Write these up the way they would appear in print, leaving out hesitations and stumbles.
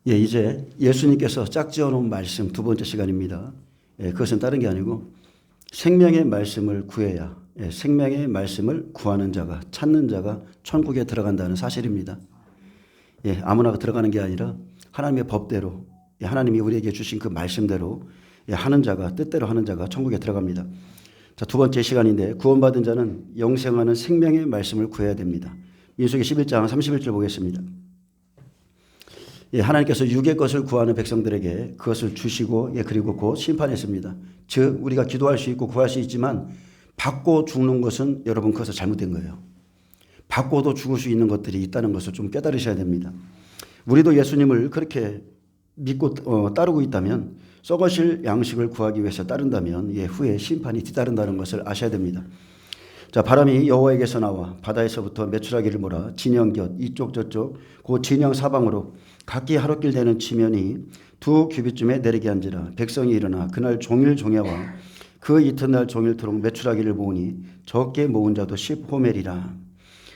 이제 예수님께서 짝지어 놓은 말씀 두 번째 시간입니다. 그것은 다른 게 아니고 생명의 말씀을 구해야 생명의 말씀을 구하는 자가 찾는 자가 천국에 들어간다는 사실입니다. 아무나 들어가는 게 아니라 하나님의 법대로 하나님이 우리에게 주신 그 말씀대로 하는 자가 뜻대로 하는 자가 천국에 들어갑니다. 자, 두 번째 시간인데 구원받은 자는 영생하는 생명의 말씀을 구해야 됩니다. 민수기 11장 31절 보겠습니다. 하나님께서 육의 것을 구하는 백성들에게 그것을 주시고 그리고 곧 심판했습니다. 즉 우리가 기도할 수 있고 구할 수 있지만 받고 죽는 것은 여러분 그것은 잘못된 거예요. 받고도 죽을 수 있는 것들이 있다는 것을 좀 깨달으셔야 됩니다. 우리도 예수님을 그렇게 믿고 따르고 있다면 썩어질 양식을 구하기 위해서 따른다면 후에 심판이 뒤따른다는 것을 아셔야 됩니다. 자, 바람이 여호와에게서 나와 바다에서부터 메추라기를 몰아 진영 곁 이쪽 저쪽 그 진영 사방으로 각기 하루길 되는 지면이 2규빗쯤에 내리게 한지라. 백성이 일어나 그날 종일 종야와 그 이튿날 종일토록 메추라기를 모으니 적게 모은 자도 10호멜이라.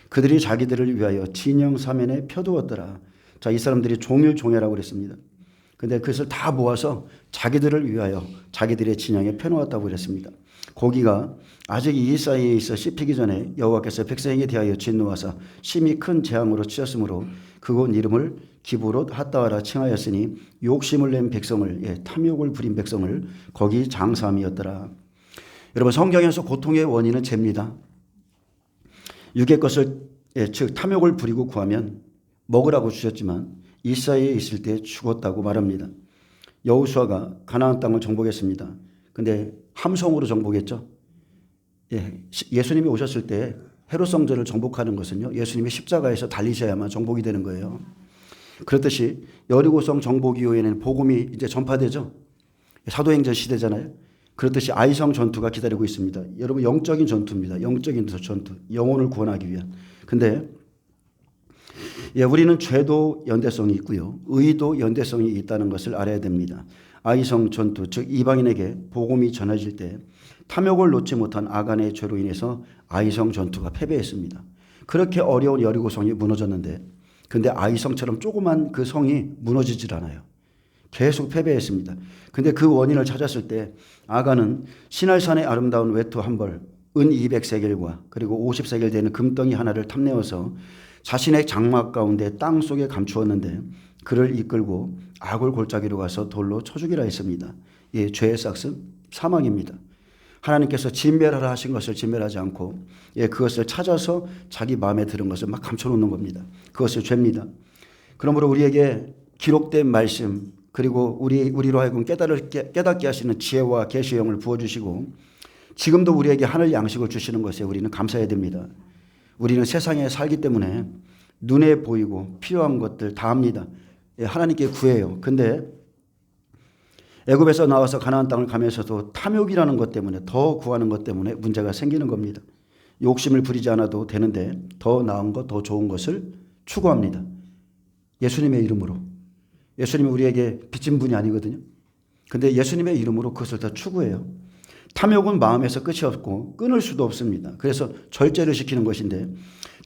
그들이 자기들을 위하여 진영 사면에 펴두었더라. 자, 이 사람들이 종일 종야라고 그랬습니다. 근데 그것을 다 모아서 자기들을 위하여 자기들의 진영에 펴놓았다고 그랬습니다. 고기가 아직 이 사이에 있어 씹히기 전에 여호와께서 백성에게 대하여 진노하사 심히 큰 재앙으로 치셨으므로 그곳 이름을 기브롯 핫다와라 칭하였으니 욕심을 낸 백성을 탐욕을 부린 백성을 거기 장사함이었더라. 여러분, 성경에서 고통의 원인은 죄입니다. 육의 것을 즉 탐욕을 부리고 구하면 먹으라고 주셨지만 이 사이에 있을 때 죽었다고 말합니다. 여호수아가 가나안 땅을 정복했습니다. 근데 함성으로 정복했죠. 예수님이 오셨을 때 헤롯 성전을 정복하는 것은요, 예수님이 십자가에서 달리셔야만 정복이 되는 거예요. 그렇듯이 여리고성 정복 이후에는 복음이 이제 전파되죠. 사도행전 시대잖아요. 그렇듯이 아이성 전투가 기다리고 있습니다. 여러분, 영적인 전투입니다. 영적인 전투, 영혼을 구원하기 위한. 근데 우리는 죄도 연대성이 있고요, 의도 연대성이 있다는 것을 알아야 됩니다. 아이성 전투, 즉 이방인에게 복음이 전해질 때 탐욕을 놓지 못한 아간의 죄로 인해서 아이성 전투가 패배했습니다. 그렇게 어려운 여리고성이 무너졌는데, 근데 아이성처럼 조그만 그 성이 무너지질 않아요. 계속 패배했습니다. 근데 그 원인을 찾았을 때 아간은 시날산의 아름다운 외투 한 벌, 은 200세겔과 그리고 50세겔 되는 금덩이 하나를 탐내어서 자신의 장막 가운데 땅 속에 감추었는데 그를 이끌고 아굴 골짜기로 가서 돌로 쳐 죽이라 했습니다. 죄의 삭은 사망입니다. 하나님께서 진멸하라 하신 것을 진멸하지 않고 그것을 찾아서 자기 마음에 드는 것을 막 감춰놓는 겁니다. 그것이 죄입니다. 그러므로 우리에게 기록된 말씀, 그리고 우리로 하여금 깨닫게 하시는 지혜와 계시의 영을 부어주시고 지금도 우리에게 하늘 양식을 주시는 것에 우리는 감사해야 됩니다. 우리는 세상에 살기 때문에 눈에 보이고 필요한 것들 다 합니다. 하나님께 구해요. 근데 애굽에서 나와서 가나안 땅을 가면서도 탐욕이라는 것 때문에, 더 구하는 것 때문에 문제가 생기는 겁니다. 욕심을 부리지 않아도 되는데 더 나은 것, 더 좋은 것을 추구합니다. 예수님의 이름으로. 예수님이 우리에게 빚진 분이 아니거든요. 근데 예수님의 이름으로 그것을 다 추구해요. 탐욕은 마음에서 끝이 없고 끊을 수도 없습니다. 그래서 절제를 시키는 것인데,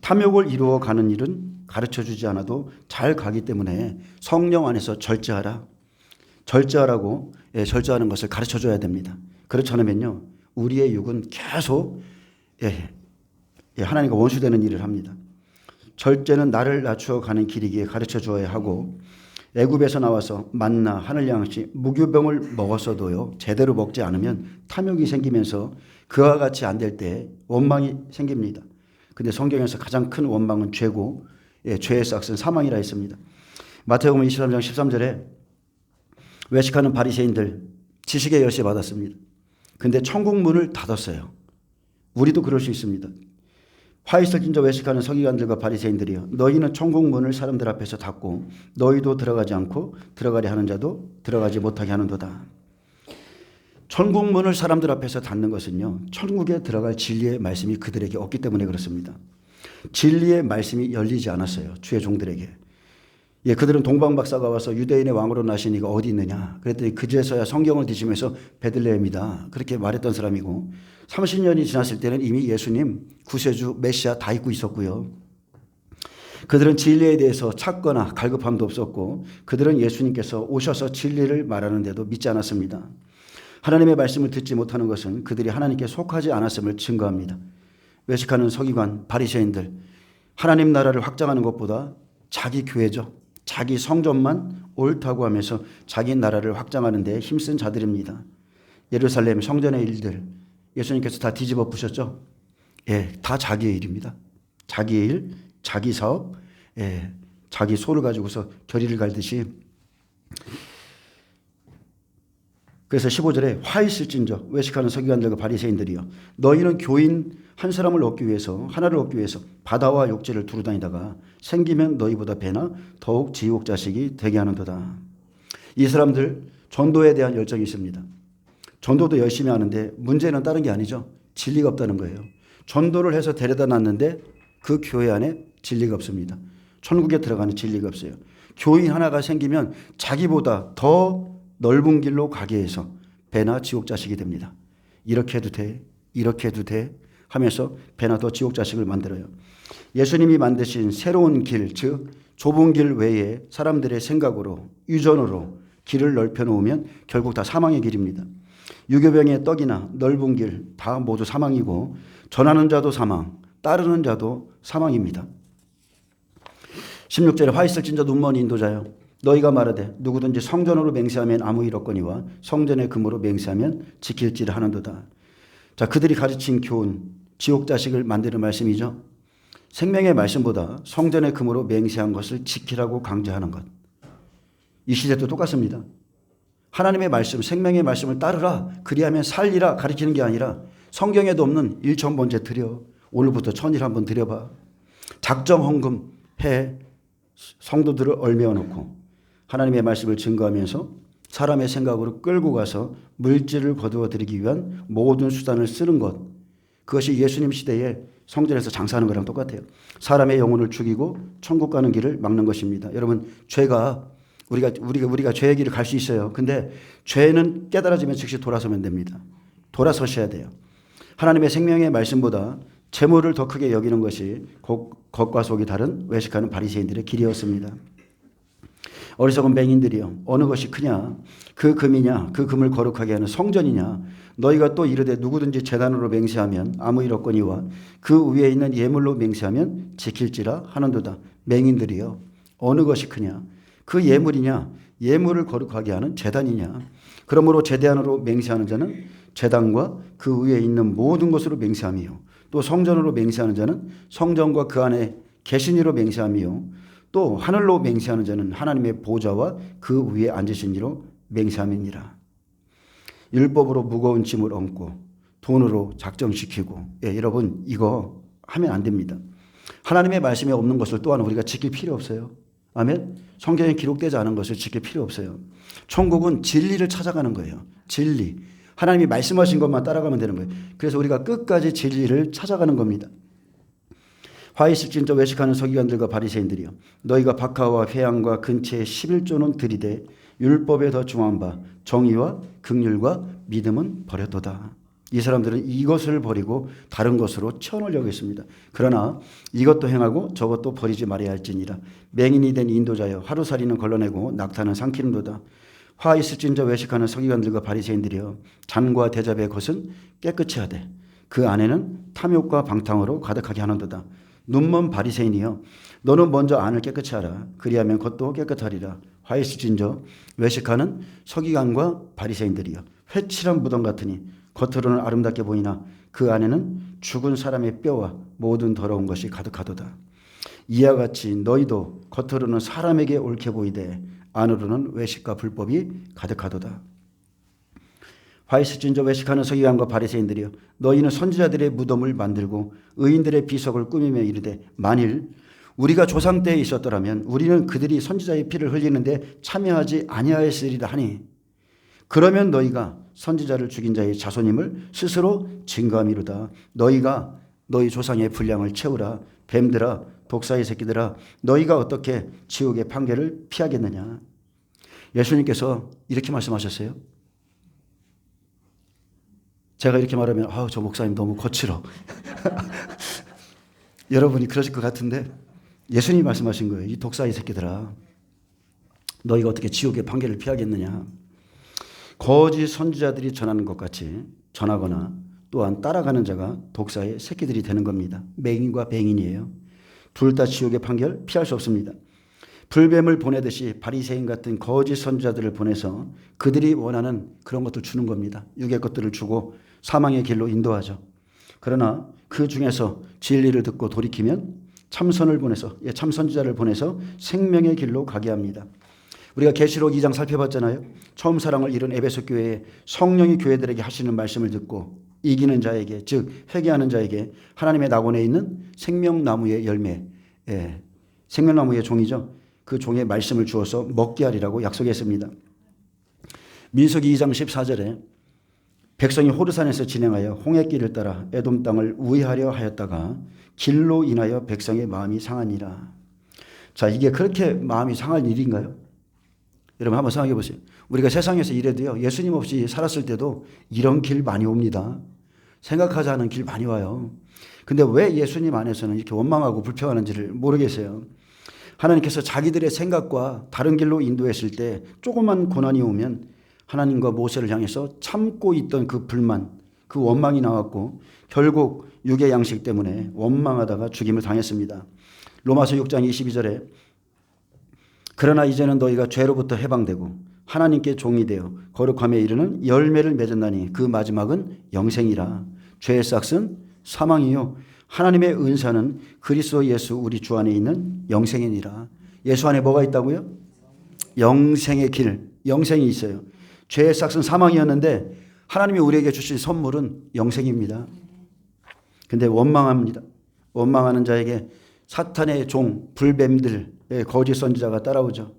탐욕을 이루어가는 일은 가르쳐주지 않아도 잘 가기 때문에 성령 안에서 절제하라. 절제하라고 절제하는 것을 가르쳐줘야 됩니다. 그렇지 않으면요, 우리의 육은 계속 하나님과 원수되는 일을 합니다. 절제는 나를 낮추어 가는 길이기에 가르쳐 주어야 하고, 애굽에서 나와서 만나 하늘 양식 무교병을 먹었어도요, 제대로 먹지 않으면 탐욕이 생기면서 그와 같이 안 될 때 원망이 생깁니다. 근데 성경에서 가장 큰 원망은 죄고, 죄의 삭은 사망이라 했습니다. 마태복음 23장 13절에 외식하는 바리새인들 지식의 열쇠 받았습니다. 근데 천국 문을 닫았어요. 우리도 그럴 수 있습니다. 화 있을 진저 외식하는 서기관들과 바리새인들이여, 너희는 천국 문을 사람들 앞에서 닫고 너희도 들어가지 않고 들어가려 하는 자도 들어가지 못하게 하는도다. 천국 문을 사람들 앞에서 닫는 것은요, 천국에 들어갈 진리의 말씀이 그들에게 없기 때문에 그렇습니다. 진리의 말씀이 열리지 않았어요, 주의 종들에게. 그들은 동방박사가 와서 유대인의 왕으로 나신 이가 어디 있느냐 그랬더니 그제서야 성경을 뒤지면서 베들레헴이다 그렇게 말했던 사람이고, 30년이 지났을 때는 이미 예수님, 구세주, 메시아 다 잊고 있었고요. 그들은 진리에 대해서 찾거나 갈급함도 없었고 그들은 예수님께서 오셔서 진리를 말하는데도 믿지 않았습니다. 하나님의 말씀을 듣지 못하는 것은 그들이 하나님께 속하지 않았음을 증거합니다. 외식하는 서기관, 바리새인들, 하나님 나라를 확장하는 것보다 자기 교회죠. 자기 성전만 옳다고 하면서 자기 나라를 확장하는 데 힘쓴 자들입니다. 예루살렘 성전의 일들 예수님께서 다 뒤집어 부셨죠. 예, 다 자기의 일입니다. 자기의 일, 자기 사업, 예, 자기 소를 가지고서 결의를 갈듯이. 그래서 15절에 화 있을진저 외식하는 서기관들과 바리새인들이여 너희는 교인 한 사람을 얻기 위해서 하나를 얻기 위해서 바다와 욕지를 두루 다니다가 생기면 너희보다 배나 더욱 지옥 자식이 되게 하는도다. 이 사람들 전도에 대한 열정이 있습니다. 전도도 열심히 하는데 문제는 다른 게 아니죠. 진리가 없다는 거예요. 전도를 해서 데려다 놨는데 그 교회 안에 진리가 없습니다. 천국에 들어가는 진리가 없어요. 교인 하나가 생기면 자기보다 더 넓은 길로 가게 해서 배나 지옥 자식이 됩니다. 이렇게 해도 돼, 이렇게 해도 돼 하면서 배나 더 지옥 자식을 만들어요. 예수님이 만드신 새로운 길, 즉 좁은 길 외에 사람들의 생각으로 유전으로 길을 넓혀 놓으면 결국 다 사망의 길입니다. 유교병의 떡이나 넓은 길 다 모두 사망이고 전하는 자도 사망, 따르는 자도 사망입니다. 16절에 화 있을진저 눈먼 인도자여 너희가 말하되 누구든지 성전으로 맹세하면 아무 일 없거니와 성전의 금으로 맹세하면 지킬지라 하는도다. 자, 그들이 가르친 교훈 지옥 자식을 만드는 말씀이죠. 생명의 말씀보다 성전의 금으로 맹세한 것을 지키라고 강조하는 것. 이 시대도 똑같습니다. 하나님의 말씀, 생명의 말씀을 따르라, 그리하면 살리라 가르치는 게 아니라 성경에도 없는 일천번제 드려, 오늘부터 천일 한번 드려봐, 작정 헌금 해, 성도들을 얽매어 놓고 하나님의 말씀을 증거하면서 사람의 생각으로 끌고 가서 물질을 거두어 드리기 위한 모든 수단을 쓰는 것, 그것이 예수님 시대에 성전에서 장사하는 거랑 똑같아요. 사람의 영혼을 죽이고 천국 가는 길을 막는 것입니다. 여러분, 죄가 우리가 죄의 길을 갈 수 있어요. 근데 죄는 깨달아지면 즉시 돌아서면 됩니다. 돌아서셔야 돼요. 하나님의 생명의 말씀보다 재물을 더 크게 여기는 것이 겉과 속이 다른 외식하는 바리새인들의 길이었습니다. 어리석은 맹인들이여 어느 것이 크냐, 그 금이냐, 그 금을 거룩하게 하는 성전이냐. 너희가 또 이르되 누구든지 제단으로 맹세하면 아무 일 없거니와 그 위에 있는 예물로 맹세하면 지킬지라 하는도다. 맹인들이여 어느 것이 크냐, 그 예물이냐, 예물을 거룩하게 하는 제단이냐. 그러므로 제단으로 맹세하는 자는 제단과 그 위에 있는 모든 것으로 맹세하며 또 성전으로 맹세하는 자는 성전과 그 안에 계신 이로 맹세하며 또 하늘로 맹세하는 자는 하나님의 보좌와 그 위에 앉으신 이로 맹세함이니라. 율법으로 무거운 짐을 얹고 돈으로 작정시키고, 예, 여러분 이거 하면 안 됩니다. 하나님의 말씀에 없는 것을 또한 우리가 지킬 필요 없어요. 아멘. 성경에 기록되지 않은 것을 지킬 필요 없어요. 천국은 진리를 찾아가는 거예요. 진리. 하나님이 말씀하신 것만 따라가면 되는 거예요. 그래서 우리가 끝까지 진리를 찾아가는 겁니다. 화 있을진저 외식하는 서기관들과 바리새인들이여 너희가 박하와 회양과 근처에 11조는 들이되 율법에 더 중한 바 정의와 긍휼과 믿음은 버렸도다. 이 사람들은 이것을 버리고 다른 것으로 천을 여겼습니다. 그러나 이것도 행하고 저것도 버리지 말아야 할지니라. 맹인이 된 인도자여 하루살이는 걸러내고 낙타는 삼키는도다. 화 있을진저 외식하는 서기관들과 바리새인들이여 잔과 대접의 것은 깨끗이 하되 그 안에는 탐욕과 방탕으로 가득하게 하는도다. 눈먼 바리새인이여 너는 먼저 안을 깨끗이 하라. 그리하면 겉도 깨끗하리라. 화 있을진저 외식하는 서기관과 바리새인들이여 회칠한 무덤 같으니 겉으로는 아름답게 보이나 그 안에는 죽은 사람의 뼈와 모든 더러운 것이 가득하도다. 이와 같이 너희도 겉으로는 사람에게 옳게 보이되 안으로는 외식과 불법이 가득하도다. 화 있을진저 외식하는 서기관과 바리새인들이여 너희는 선지자들의 무덤을 만들고 의인들의 비석을 꾸미며 이르되 만일 우리가 조상 때에 있었더라면 우리는 그들이 선지자의 피를 흘리는데 참여하지 아니하였으리라 하니 그러면 너희가 선지자를 죽인 자의 자손임을 스스로 증거함이로다. 너희가 너희 조상의 분량을 채우라. 뱀들아 독사의 새끼들아 너희가 어떻게 지옥의 판결을 피하겠느냐. 예수님께서 이렇게 말씀하셨어요. 제가 이렇게 말하면 저 목사님 너무 거칠어. 여러분이 그러실 것 같은데 예수님이 말씀하신 거예요. 이 독사의 새끼들아, 너희가 어떻게 지옥의 판결을 피하겠느냐. 거짓 선지자들이 전하는 것 같이 전하거나 또한 따라가는 자가 독사의 새끼들이 되는 겁니다. 맹인과 뱅인이에요. 둘 다 지옥의 판결 피할 수 없습니다. 불뱀을 보내듯이 바리새인 같은 거짓 선지자들을 보내서 그들이 원하는 그런 것들 주는 겁니다. 육의 것들을 주고 사망의 길로 인도하죠. 그러나 그 중에서 진리를 듣고 돌이키면 참선을 보내서, 참선지자를 보내서 생명의 길로 가게 합니다. 우리가 계시록 2장 살펴봤잖아요. 처음 사랑을 이룬 에베소 교회에 성령이 교회들에게 하시는 말씀을 듣고 이기는 자에게, 즉 회개하는 자에게 하나님의 낙원에 있는 생명나무의 열매, 생명나무의 종이죠. 그 종의 말씀을 주어서 먹게 하리라고 약속했습니다. 민수기 2장 14절에 백성이 호르산에서 진행하여 홍해길을 따라 에돔 땅을 우회하려 하였다가 길로 인하여 백성의 마음이 상하니라. 자, 이게 그렇게 마음이 상할 일인가요? 여러분 한번 생각해 보세요. 우리가 세상에서 이래도요, 예수님 없이 살았을 때도 이런 길 많이 옵니다. 생각하지 않은 길 많이 와요. 근데 왜 예수님 안에서는 이렇게 원망하고 불평하는지를 모르겠어요. 하나님께서 자기들의 생각과 다른 길로 인도했을 때 조그만 고난이 오면 하나님과 모세를 향해서 참고 있던 그 불만, 그 원망이 나왔고 결국 육의 양식 때문에 원망하다가 죽임을 당했습니다. 로마서 6장 22절에 그러나 이제는 너희가 죄로부터 해방되고 하나님께 종이 되어 거룩함에 이르는 열매를 맺었나니 그 마지막은 영생이라. 죄의 싹은 사망이요 하나님의 은사는 그리스도 예수 우리 주 안에 있는 영생이니라. 예수 안에 뭐가 있다고요? 영생의 길, 영생이 있어요. 죄의 싹은 사망이었는데 하나님이 우리에게 주신 선물은 영생입니다. 근데 원망합니다. 원망하는 자에게 사탄의 종, 불뱀들, 거짓 선지자가 따라오죠.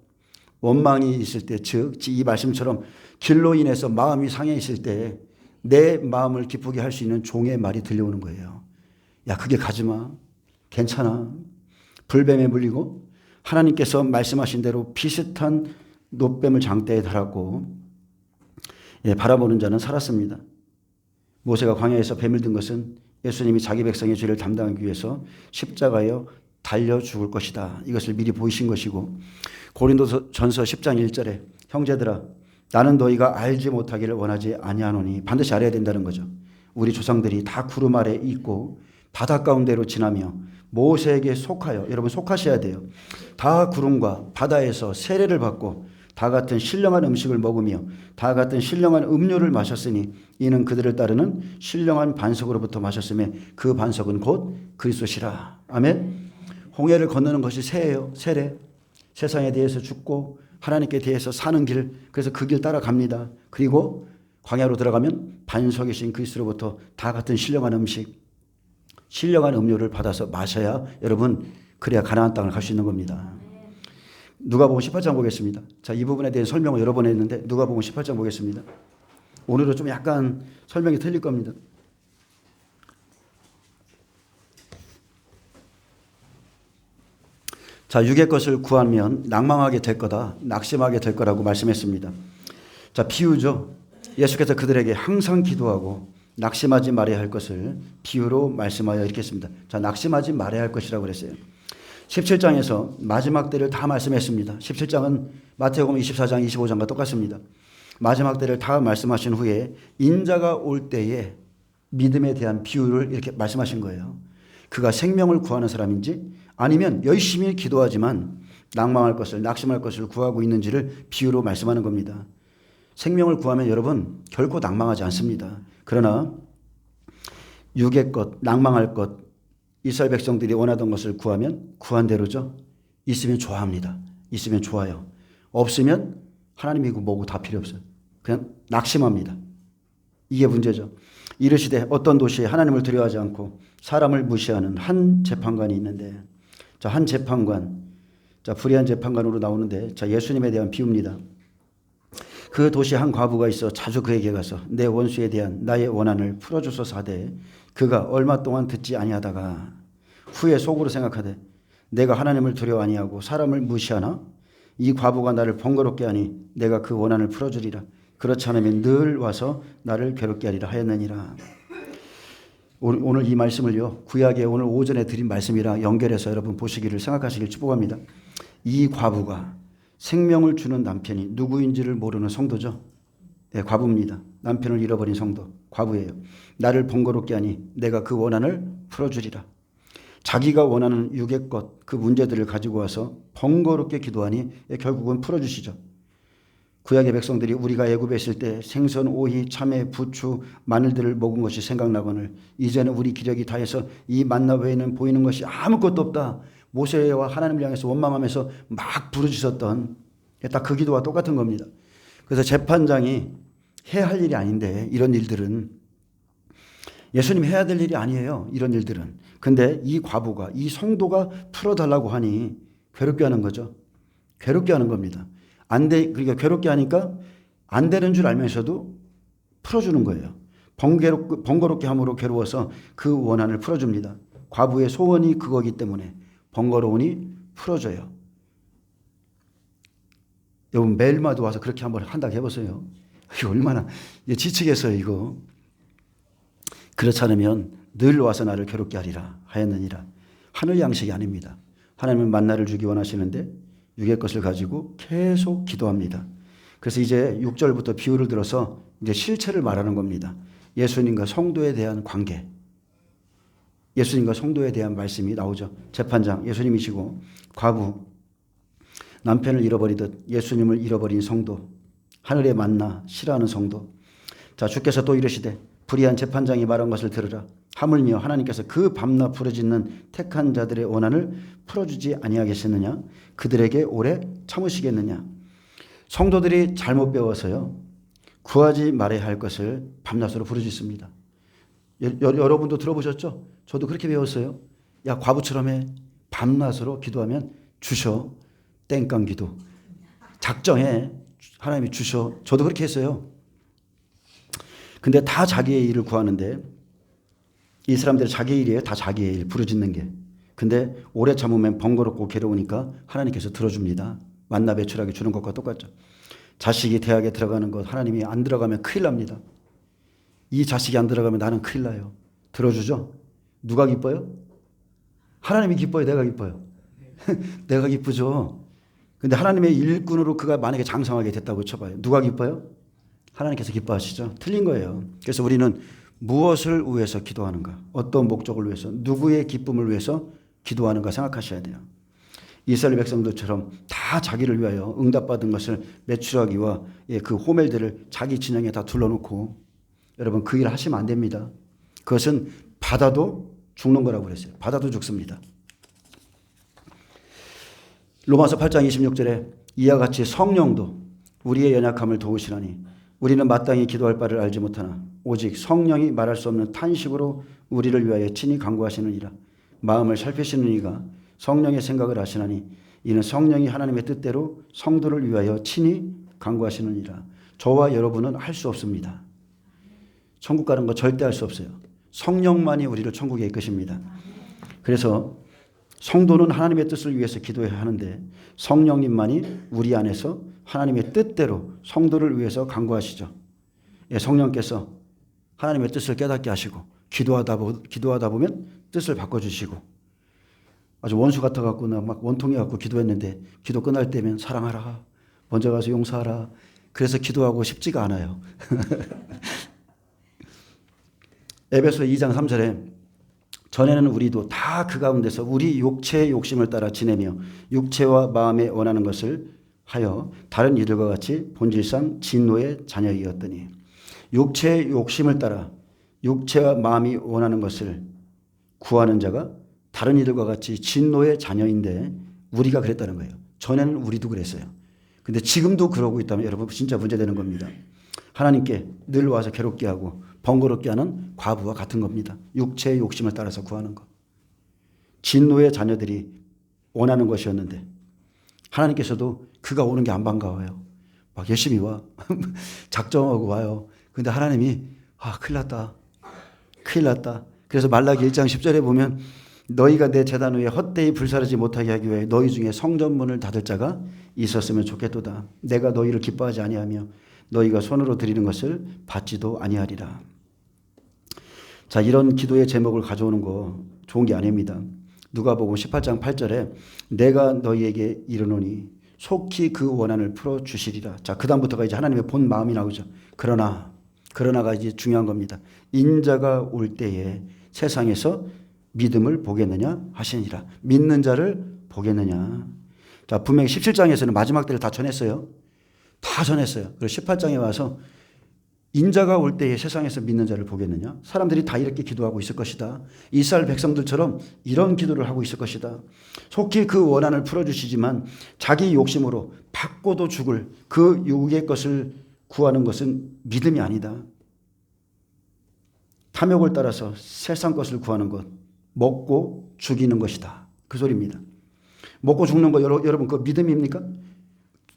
원망이 있을 때, 즉 이 말씀처럼 길로 인해서 마음이 상해 있을 때 내 마음을 기쁘게 할 수 있는 종의 말이 들려오는 거예요. 야, 그게 가지마. 괜찮아. 불뱀에 물리고 하나님께서 말씀하신 대로 비슷한 노뱀을 장대에 달았고 바라보는 자는 살았습니다. 모세가 광야에서 뱀을 든 것은 예수님이 자기 백성의 죄를 담당하기 위해서 십자가에 달려 죽을 것이다. 이것을 미리 보이신 것이고, 고린도전서 10장 1절에 형제들아 나는 너희가 알지 못하기를 원하지 아니하노니, 반드시 알아야 된다는 거죠. 우리 조상들이 다 구름 아래 있고 바다 가운데로 지나며 모세에게 속하여, 여러분 속하셔야 돼요. 다 구름과 바다에서 세례를 받고 다 같은 신령한 음식을 먹으며 다 같은 신령한 음료를 마셨으니 이는 그들을 따르는 신령한 반석으로부터 마셨음에 그 반석은 곧 그리스도시라. 아멘. 홍해를 건너는 것이 세예요. 세례. 세상에 대해서 죽고 하나님께 대해서 사는 길. 그래서 그 길 따라갑니다. 그리고 광야로 들어가면 반석이신 그리스도로부터 다 같은 신령한 음식, 신령한 음료를 받아서 마셔야 여러분 그래야 가나안 땅을 갈 수 있는 겁니다. 누가복음 18장 보겠습니다. 자, 이 부분에 대한 설명을 여러 번 했는데 누가복음 18장 보겠습니다. 오늘은 좀 약간 설명이 틀릴 겁니다. 자, 육의 것을 구하면 낭망하게 될 거다, 낙심하게 될 거라고 말씀했습니다. 자, 비유죠. 예수께서 그들에게 항상 기도하고 낙심하지 말아야 할 것을 비유로 말씀하여 이렇게 했습니다. 자, 낙심하지 말아야 할 것이라고 그랬어요. 17장에서 마지막 때를 다 말씀했습니다. 17장은 마태복음 24장 25장과 똑같습니다. 마지막 때를 다 말씀하신 후에 인자가 올 때에 믿음에 대한 비유를 이렇게 말씀하신 거예요. 그가 생명을 구하는 사람인지 아니면 열심히 기도하지만 낭망할 것을, 낙심할 것을 구하고 있는지를 비유로 말씀하는 겁니다. 생명을 구하면 여러분 결코 낭망하지 않습니다. 그러나 육의 것, 낭망할 것, 이스라엘 백성들이 원하던 것을 구하면 구한 대로죠. 있으면 좋아합니다. 있으면 좋아요. 없으면 하나님이고 뭐고 다 필요 없어요. 그냥 낙심합니다. 이게 문제죠. 이르시되 어떤 도시에 하나님을 두려워하지 않고 사람을 무시하는 한 재판관이 있는데, 자, 한 재판관, 자, 불의한 재판관으로 나오는데, 자, 예수님에 대한 비유입니다. 그 도시에 한 과부가 있어 자주 그에게 가서 내 원수에 대한 나의 원한을 풀어주소서 하되 그가 얼마 동안 듣지 아니하다가 후에 속으로 생각하되 내가 하나님을 두려워 아니하고 사람을 무시하나? 이 과부가 나를 번거롭게 하니 내가 그 원한을 풀어주리라. 그렇지 않으면 늘 와서 나를 괴롭게 하리라 하였느니라. 오늘 이 말씀을요, 구약의 오늘 오전에 드린 말씀이랑 연결해서 여러분 보시기를 생각하시길 축복합니다. 이 과부가 생명을 주는 남편이 누구인지를 모르는 성도죠. 네, 과부입니다. 남편을 잃어버린 성도, 과부예요. 나를 번거롭게 하니 내가 그 원한을 풀어주리라. 자기가 원하는 육의 것, 그 문제들을 가지고 와서 번거롭게 기도하니 결국은 풀어주시죠. 구약의 백성들이 우리가 애굽에 있을 때 생선, 오이, 참외, 부추, 마늘들을 먹은 것이 생각나거늘 이제는 우리 기력이 다해서 이 만나 외에는 보이는 것이 아무것도 없다. 모세와 하나님을 향해서 원망하면서 막 부르짖었던 딱 그 기도와 똑같은 겁니다. 그래서 재판장이 해야 할 일이 아닌데 이런 일들은 예수님이 해야 될 일이 아니에요. 이런 일들은. 근데 이 과부가 이 성도가 풀어달라고 하니 괴롭게 하는 거죠. 괴롭게 하는 겁니다. 그러니까 괴롭게 하니까 안 되는 줄 알면서도 풀어주는 거예요. 번거롭게 함으로 괴로워서 그 원한을 풀어줍니다. 과부의 소원이 그거기 때문에 번거로우니 풀어줘요. 여러분 매일마다 와서 그렇게 한번 한다고 해보세요. 이거 얼마나 지치겠어요 이거. 그렇지 않으면 늘 와서 나를 괴롭게 하리라 하였느니라. 하늘 양식이 아닙니다. 하나님은 만나를 주기 원하시는데 육의 것을 가지고 계속 기도합니다. 그래서 이제 6절부터 비유를 들어서 이제 실체를 말하는 겁니다. 예수님과 성도에 대한 관계, 예수님과 성도에 대한 말씀이 나오죠. 재판장 예수님이시고 과부, 남편을 잃어버리듯 예수님을 잃어버린 성도, 하늘의 만나 싫어하는 성도. 자, 주께서 또 이르시되 불의한 재판장이 말한 것을 들으라. 하물며 하나님께서 그 밤낮 부르짖는 택한 자들의 원한을 풀어주지 아니하겠느냐? 그들에게 오래 참으시겠느냐? 성도들이 잘못 배워서요, 구하지 말아야 할 것을 밤낮으로 부르짖습니다. 여러분도 들어보셨죠? 저도 그렇게 배웠어요. 야, 과부처럼 해. 밤낮으로 기도하면 주셔. 땡깡 기도. 작정해. 하나님이 주셔. 저도 그렇게 했어요. 근데 다 자기의 일을 구하는데 이 사람들이 자기의 일이에요. 다 자기의 일 부르짖는 게. 근데 오래 참으면 번거롭고 괴로우니까 하나님께서 들어줍니다. 만나 배출하게 주는 것과 똑같죠. 자식이 대학에 들어가는 것 하나님이 안 들어가면 큰일 납니다. 이 자식이 안 들어가면 나는 큰일 나요. 들어주죠. 누가 기뻐요? 하나님이 기뻐요. 내가 기뻐요. 내가 기쁘죠. 근데 하나님의 일꾼으로 그가 만약에 장성하게 됐다고 쳐봐요. 누가 기뻐요? 하나님께서 기뻐하시죠. 틀린 거예요. 그래서 우리는 무엇을 위해서 기도하는가, 어떤 목적을 위해서, 누구의 기쁨을 위해서 기도하는가 생각하셔야 돼요. 이스라엘 백성들처럼 다 자기를 위하여 응답받은 것을 매출하기 위하 그 호멜들을 자기 진영에 다 둘러놓고, 여러분 그 일을 하시면 안 됩니다. 그것은 받아도 죽는 거라고 그랬어요. 받아도 죽습니다. 로마서 8장 26절에 이와 같이 성령도 우리의 연약함을 도우시나니 우리는 마땅히 기도할 바를 알지 못하나 오직 성령이 말할 수 없는 탄식으로 우리를 위하여 친히 간구하시느니라. 마음을 살피시는 이가 성령의 생각을 하시나니 이는 성령이 하나님의 뜻대로 성도를 위하여 친히 간구하시느니라. 저와 여러분은 할 수 없습니다. 천국 가는 거 절대 할 수 없어요. 성령만이 우리를 천국에 이끄십니다. 그래서 성도는 하나님의 뜻을 위해서 기도해야 하는데 성령님만이 우리 안에서 하나님의 뜻대로 성도를 위해서 간구하시죠. 예, 성령께서 하나님의 뜻을 깨닫게 하시고 기도하다 보면 뜻을 바꿔주시고, 아주 원수 같아갖고 나 막 원통해갖고 기도했는데 기도 끝날 때면 사랑하라, 먼저 가서 용서하라. 그래서 기도하고 싶지가 않아요. 에베소 2장 3절에 전에는 우리도 다 그 가운데서 우리 육체의 욕심을 따라 지내며 육체와 마음에 원하는 것을 하여 다른 이들과 같이 본질상 진노의 자녀이었더니, 육체의 욕심을 따라 육체와 마음이 원하는 것을 구하는 자가 다른 이들과 같이 진노의 자녀인데 우리가 그랬다는 거예요. 전에는 우리도 그랬어요. 근데 지금도 그러고 있다면 여러분 진짜 문제되는 겁니다. 하나님께 늘 와서 괴롭게 하고 번거롭게 하는 과부와 같은 겁니다. 육체의 욕심을 따라서 구하는 것. 진노의 자녀들이 원하는 것이었는데 하나님께서도 그가 오는 게 안 반가워요. 막 열심히 와. 작정하고 와요. 근데 하나님이 큰일 났다. 큰일 났다. 그래서 말라기 1장 10절에 보면 너희가 내 제단 위에 헛되이 불사르지 못하게 하기 위해 너희 중에 성전문을 닫을 자가 있었으면 좋겠도다. 내가 너희를 기뻐하지 아니하며 너희가 손으로 드리는 것을 받지도 아니하리라. 자, 이런 기도의 제목을 가져오는 거 좋은 게 아닙니다. 누가복음 18장 8절에 내가 너희에게 이르노니 속히 그 원한을 풀어 주시리라. 자, 그다음부터가 이제 하나님의 본 마음이 나오죠. 그러나가 이제 중요한 겁니다. 인자가 올 때에 세상에서 믿음을 보겠느냐 하시니라. 믿는 자를 보겠느냐. 자, 분명히 17장에서는 마지막 때를 다 전했어요. 그리고 18장에 와서 인자가 올 때에 세상에서 믿는 자를 보겠느냐. 사람들이 다 이렇게 기도하고 있을 것이다. 이스라엘 백성들처럼 이런 기도를 하고 있을 것이다. 속히 그 원한을 풀어주시지만 자기 욕심으로 받고도 죽을 그 육의 것을 구하는 것은 믿음이 아니다. 탐욕을 따라서 세상 것을 구하는 것, 먹고 죽이는 것이다. 그 소리입니다. 먹고 죽는 거 여러분 그거 믿음입니까?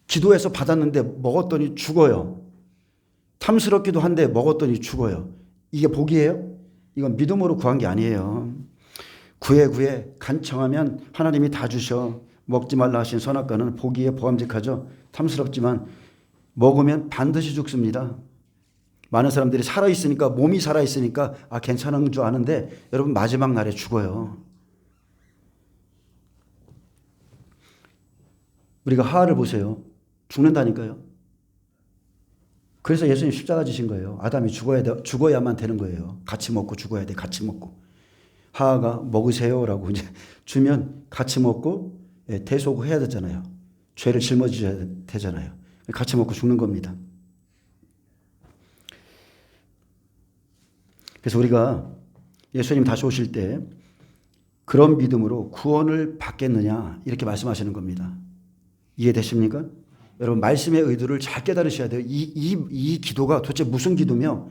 기도해서 받았는데 먹었더니 죽어요. 탐스럽기도 한데 먹었더니 죽어요. 이게 복이에요? 이건 믿음으로 구한 게 아니에요. 구해 간청하면 하나님이 다 주셔. 먹지 말라 하신 선악과는 보기에 보암직하죠. 탐스럽지만 먹으면 반드시 죽습니다. 많은 사람들이 살아있으니까 몸이 살아있으니까 괜찮은 줄 아는데 여러분 마지막 날에 죽어요. 우리가 하하를 보세요. 죽는다니까요. 그래서 예수님 십자가 지신 거예요. 아담이 죽어야만 되는 거예요. 같이 먹고 죽어야 돼. 같이 먹고. 하하가 먹으세요라고 이제 주면 같이 먹고 대속해야 되잖아요. 죄를 짊어져야 되잖아요. 같이 먹고 죽는 겁니다. 그래서 우리가 예수님 다시 오실 때 그런 믿음으로 구원을 받겠느냐 이렇게 말씀하시는 겁니다. 이해되십니까? 여러분 말씀의 의도를 잘 깨달으셔야 돼요. 이 기도가 도대체 무슨 기도며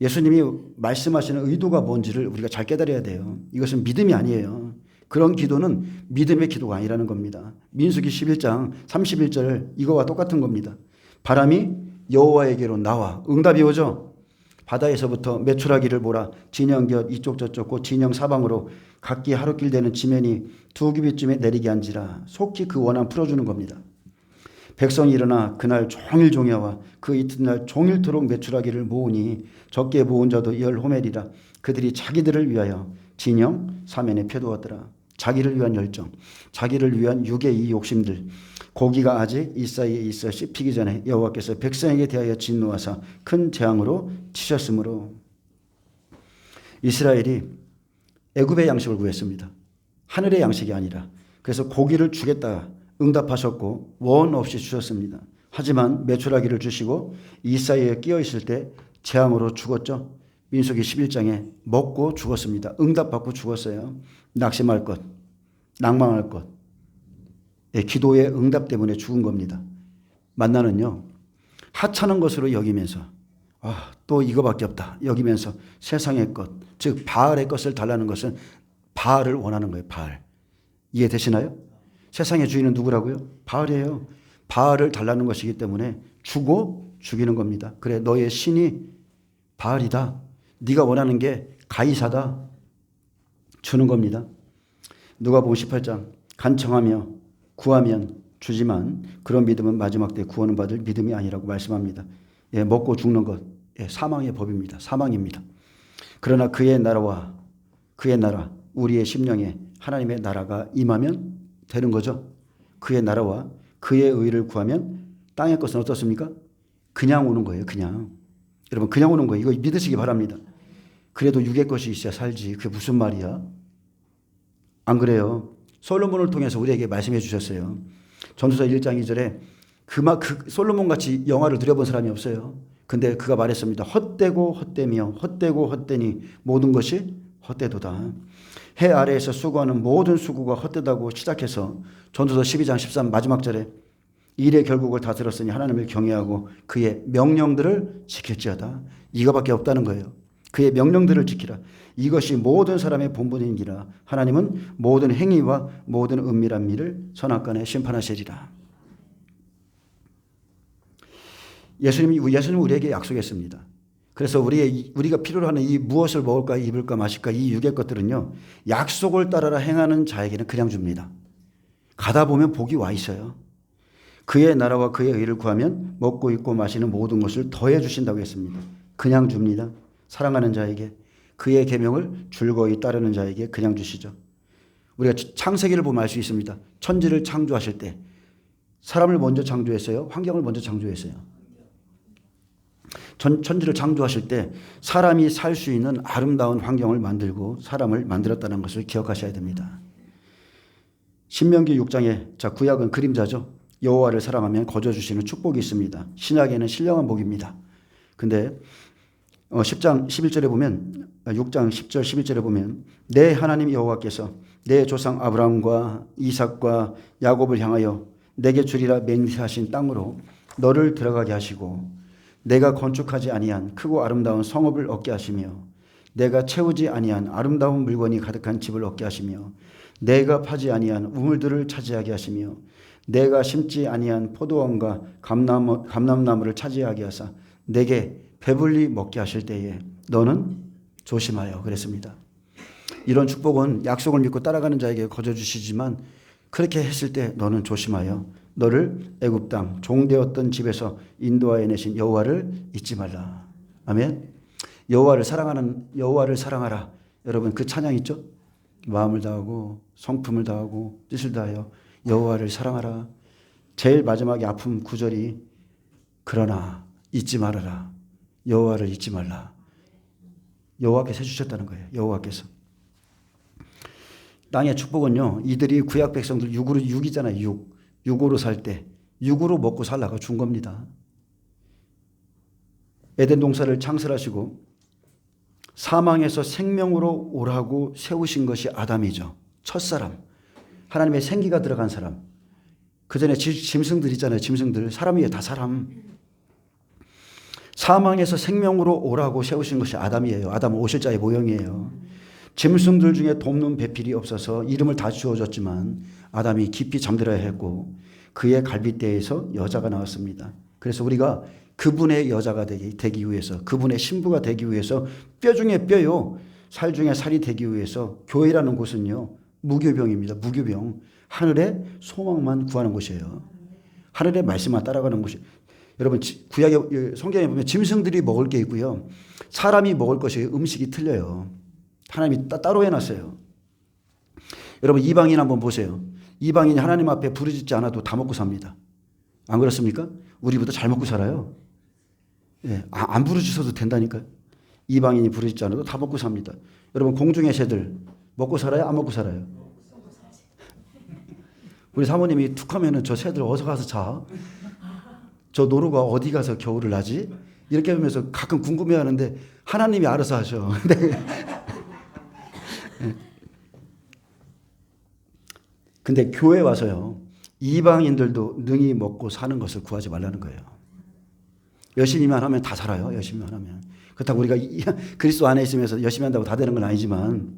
예수님이 말씀하시는 의도가 뭔지를 우리가 잘 깨달아야 돼요. 이것은 믿음이 아니에요. 그런 기도는 믿음의 기도가 아니라는 겁니다. 민수기 11장 31절 이거와 똑같은 겁니다. 바람이 여호와에게로 나와 응답이 오죠. 바다에서부터 메추라기를 몰아 진영곁 이쪽 저쪽 곧 진영 사방으로 각기 하루길 되는 지면이 두 규빗쯤에 내리게 한지라. 속히 그 원한 풀어주는 겁니다. 백성이 일어나 그날 종일 종야와 그 이튿날 종일토록 메추라기를 모으니 적게 모은 자도 10호멜이라. 그들이 자기들을 위하여 진영 사면에 펴두었더라. 자기를 위한 열정, 자기를 위한 육의 이 욕심들, 고기가 아직 이 사이에 있어 씹히기 전에 여호와께서 백성에게 대하여 진노하사 큰 재앙으로 치셨으므로. 이스라엘이 애굽의 양식을 구했습니다. 하늘의 양식이 아니라. 그래서 고기를 주겠다 응답하셨고 원 없이 주셨습니다. 하지만 메추라기를 주시고 이 사이에 끼어 있을 때 재앙으로 죽었죠. 민수기 11장에 먹고 죽었습니다. 응답받고 죽었어요. 낙심할 것, 낭망할 것, 기도의 응답 때문에 죽은 겁니다. 만나는요 하찮은 것으로 여기면서 또 이거밖에 없다 여기면서 세상의 것, 즉 바알의 것을 달라는 것은 바알을 원하는 거예요. 바알. 이해되시나요? 세상의 주인은 누구라고요? 바알이에요. 바알을 달라는 것이기 때문에 주고 죽이는 겁니다. 그래 너의 신이 바알이다. 네가 원하는 게 가이사다. 주는 겁니다. 누가복음 18장 간청하며 구하면 주지만 그런 믿음은 마지막 때 구원을 받을 믿음이 아니라고 말씀합니다. 먹고 죽는 것 사망의 법입니다. 사망입니다. 그러나 그의 나라와 그의 나라 우리의 심령에 하나님의 나라가 임하면 되는 거죠. 그의 나라와 그의 의를 구하면 땅의 것은 어떻습니까? 그냥 오는 거예요. 그냥. 여러분 그냥 오는 거예요. 이거 믿으시기 바랍니다. 그래도 육의 것이 있어야 살지. 그게 무슨 말이야? 안 그래요? 솔로몬을 통해서 우리에게 말씀해 주셨어요. 전도서 1장 2절에 솔로몬같이 영화를 누려본 사람이 없어요. 근데 그가 말했습니다. 헛되고 헛되며 헛되고 헛되니 모든 것이 헛되도다. 해 아래에서 수고하는 모든 수고가 헛되다고 시작해서 전도서 12장 13 마지막 절에 일의 결국을 다 들었으니 하나님을 경외하고 그의 명령들을 지킬지어다. 이거밖에 없다는 거예요. 그의 명령들을 지키라. 이것이 모든 사람의 본분이니라. 하나님은 모든 행위와 모든 은밀한 일을 선악간에 심판하시리라. 예수님이 우리에게 약속했습니다. 그래서 우리가 필요로 하는 이 무엇을 먹을까 입을까 마실까 이 육의 것들은요. 약속을 따라라 행하는 자에게는 그냥 줍니다. 가다 보면 복이 와 있어요. 그의 나라와 그의 의를 구하면 먹고 입고 마시는 모든 것을 더해 주신다고 했습니다. 그냥 줍니다. 사랑하는 자에게. 그의 계명을 줄거이 따르는 자에게 그냥 주시죠. 우리가 창세기를 보면 알 수 있습니다. 천지를 창조하실 때 사람을 먼저 창조했어요? 환경을 먼저 창조했어요? 천지를 창조하실 때 사람이 살 수 있는 아름다운 환경을 만들고 사람을 만들었다는 것을 기억하셔야 됩니다. 신명기 6장에 자 구약은 그림자죠. 여호와를 사랑하면 거저 주시는 축복이 있습니다. 신약에는 신령한 복입니다. 근데 10장 11절에 보면 6장 10절 11절에 보면 내 하나님 여호와께서 내 조상 아브라함과 이삭과 야곱을 향하여 내게 주리라 맹세하신 땅으로 너를 들어가게 하시고 내가 건축하지 아니한 크고 아름다운 성읍을 얻게 하시며 내가 채우지 아니한 아름다운 물건이 가득한 집을 얻게 하시며 내가 파지 아니한 우물들을 차지하게 하시며 내가 심지 아니한 포도원과 감람나무를 차지하게 하사 내게 배불리 먹게 하실 때에 너는 조심하여 그랬습니다. 이런 축복은 약속을 믿고 따라가는 자에게 거저 주시지만 그렇게 했을 때 너는 조심하여 너를 애굽 땅 종되었던 집에서 인도하여 내신 여호와를 잊지 말라. 아멘. 여호와를 사랑하라. 여러분 그 찬양 있죠? 마음을 다하고 성품을 다하고 뜻을 다하여 여호와를 사랑하라. 제일 마지막에 아픔 구절이 그러나 잊지 말아라. 여호와를 잊지 말라. 여호와께서 해주셨다는 거예요. 여호와께서. 땅의 축복은요. 이들이 구약 백성들 육이잖아요. 육으로 살 때 육으로 먹고 살라고 준 겁니다. 에덴 동산을 창설하시고 사망에서 생명으로 오라고 세우신 것이 아담이죠. 첫사람. 하나님의 생기가 들어간 사람. 그 전에 짐승들 있잖아요. 짐승들. 사람이에요. 다 사람. 사망에서 생명으로 오라고 세우신 것이 아담이에요. 아담은 오실자의 모형이에요. 짐승들 중에 돕는 배필이 없어서 이름을 다 지어줬지만 아담이 깊이 잠들어야 했고 그의 갈빗대에서 여자가 나왔습니다. 그래서 우리가 그분의 여자가 되기 위해서 그분의 신부가 되기 위해서 뼈 중에 뼈요 살 중에 살이 되기 위해서 교회라는 곳은요 무교병입니다. 무교병. 하늘의 소망만 구하는 곳이에요. 하늘의 말씀만 따라가는 곳이에요. 여러분 구약의 성경에 보면 짐승들이 먹을 게 있고요. 사람이 먹을 것이 음식이 틀려요. 하나님이 따로 해놨어요. 여러분 이방인 한번 보세요. 이방인이 하나님 앞에 부르짖지 않아도 다 먹고 삽니다. 안 그렇습니까? 우리보다 잘 먹고 살아요. 예, 안 부르짖어도 된다니까요. 이방인이 부르짖지 않아도 다 먹고 삽니다. 여러분 공중의 새들 먹고 살아요? 안 먹고 살아요? 우리 사모님이 툭 하면은 저 새들 어디서 가서 자? 저 노루가 어디 가서 겨울을 나지? 이렇게 하면서 가끔 궁금해하는데 하나님이 알아서 하셔. 근데 교회 와서요 이방인들도 능히 먹고 사는 것을 구하지 말라는 거예요. 열심히만 하면 다 살아요. 열심히만 하면. 그렇다고 우리가 그리스도 안에 있으면서 열심히 한다고 다 되는 건 아니지만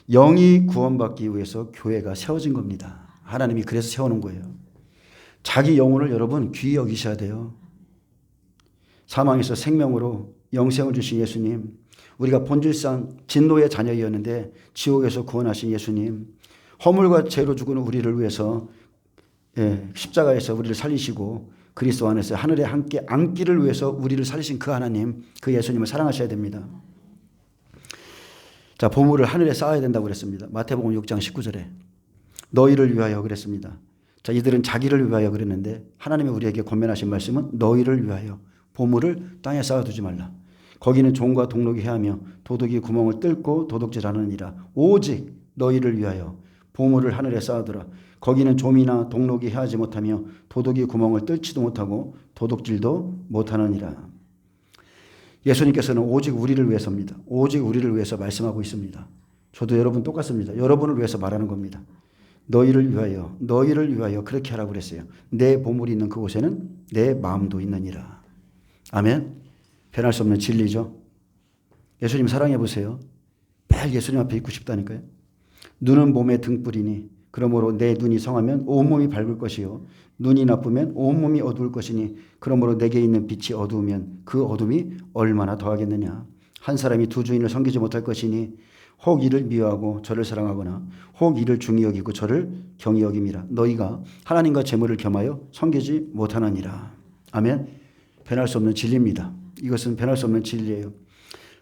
영이 구원받기 위해서 교회가 세워진 겁니다. 하나님이 그래서 세워놓은 거예요. 자기 영혼을 여러분 귀히 여기셔야 돼요. 사망에서 생명으로 영생을 주신 예수님, 우리가 본질상 진노의 자녀였는데 지옥에서 구원하신 예수님, 허물과 죄로 죽은 우리를 위해서 십자가에서 우리를 살리시고 그리스도 안에서 하늘에 함께 앉기를 위해서 우리를 살리신 그 하나님, 그 예수님을 사랑하셔야 됩니다. 자, 보물을 하늘에 쌓아야 된다고 그랬습니다. 마태복음 6장 19절에 너희를 위하여 그랬습니다. 자, 이들은 자기를 위하여 그랬는데 하나님이 우리에게 권면하신 말씀은 너희를 위하여 보물을 땅에 쌓아두지 말라. 거기는 종과 동록이 해하며 도둑이 구멍을 뚫고 도둑질하느니라. 오직 너희를 위하여 보물을 하늘에 쌓아두라. 거기는 좀이나 동록이 해하지 못하며 도둑이 구멍을 뚫지도 못하고 도둑질도 못하느니라. 예수님께서는 오직 우리를 위해서입니다. 오직 우리를 위해서 말씀하고 있습니다. 저도 여러분 똑같습니다. 여러분을 위해서 말하는 겁니다. 너희를 위하여 그렇게 하라고 그랬어요. 내 보물이 있는 그곳에는 내 마음도 있느니라. 아멘. 변할 수 없는 진리죠. 예수님 사랑해 보세요. 매일 예수님 앞에 있고 싶다니까요. 눈은 몸의 등불이니 그러므로 내 눈이 성하면 온몸이 밝을 것이요 눈이 나쁘면 온몸이 어두울 것이니 그러므로 내게 있는 빛이 어두우면 그 어둠이 얼마나 더하겠느냐. 한 사람이 두 주인을 섬기지 못할 것이니 혹 이를 미워하고 저를 사랑하거나 혹 이를 중히 여기고 저를 경히 여김이라. 너희가 하나님과 재물을 겸하여 섬기지 못하느니라. 아멘. 변할 수 없는 진리입니다. 이것은 변할 수 없는 진리예요.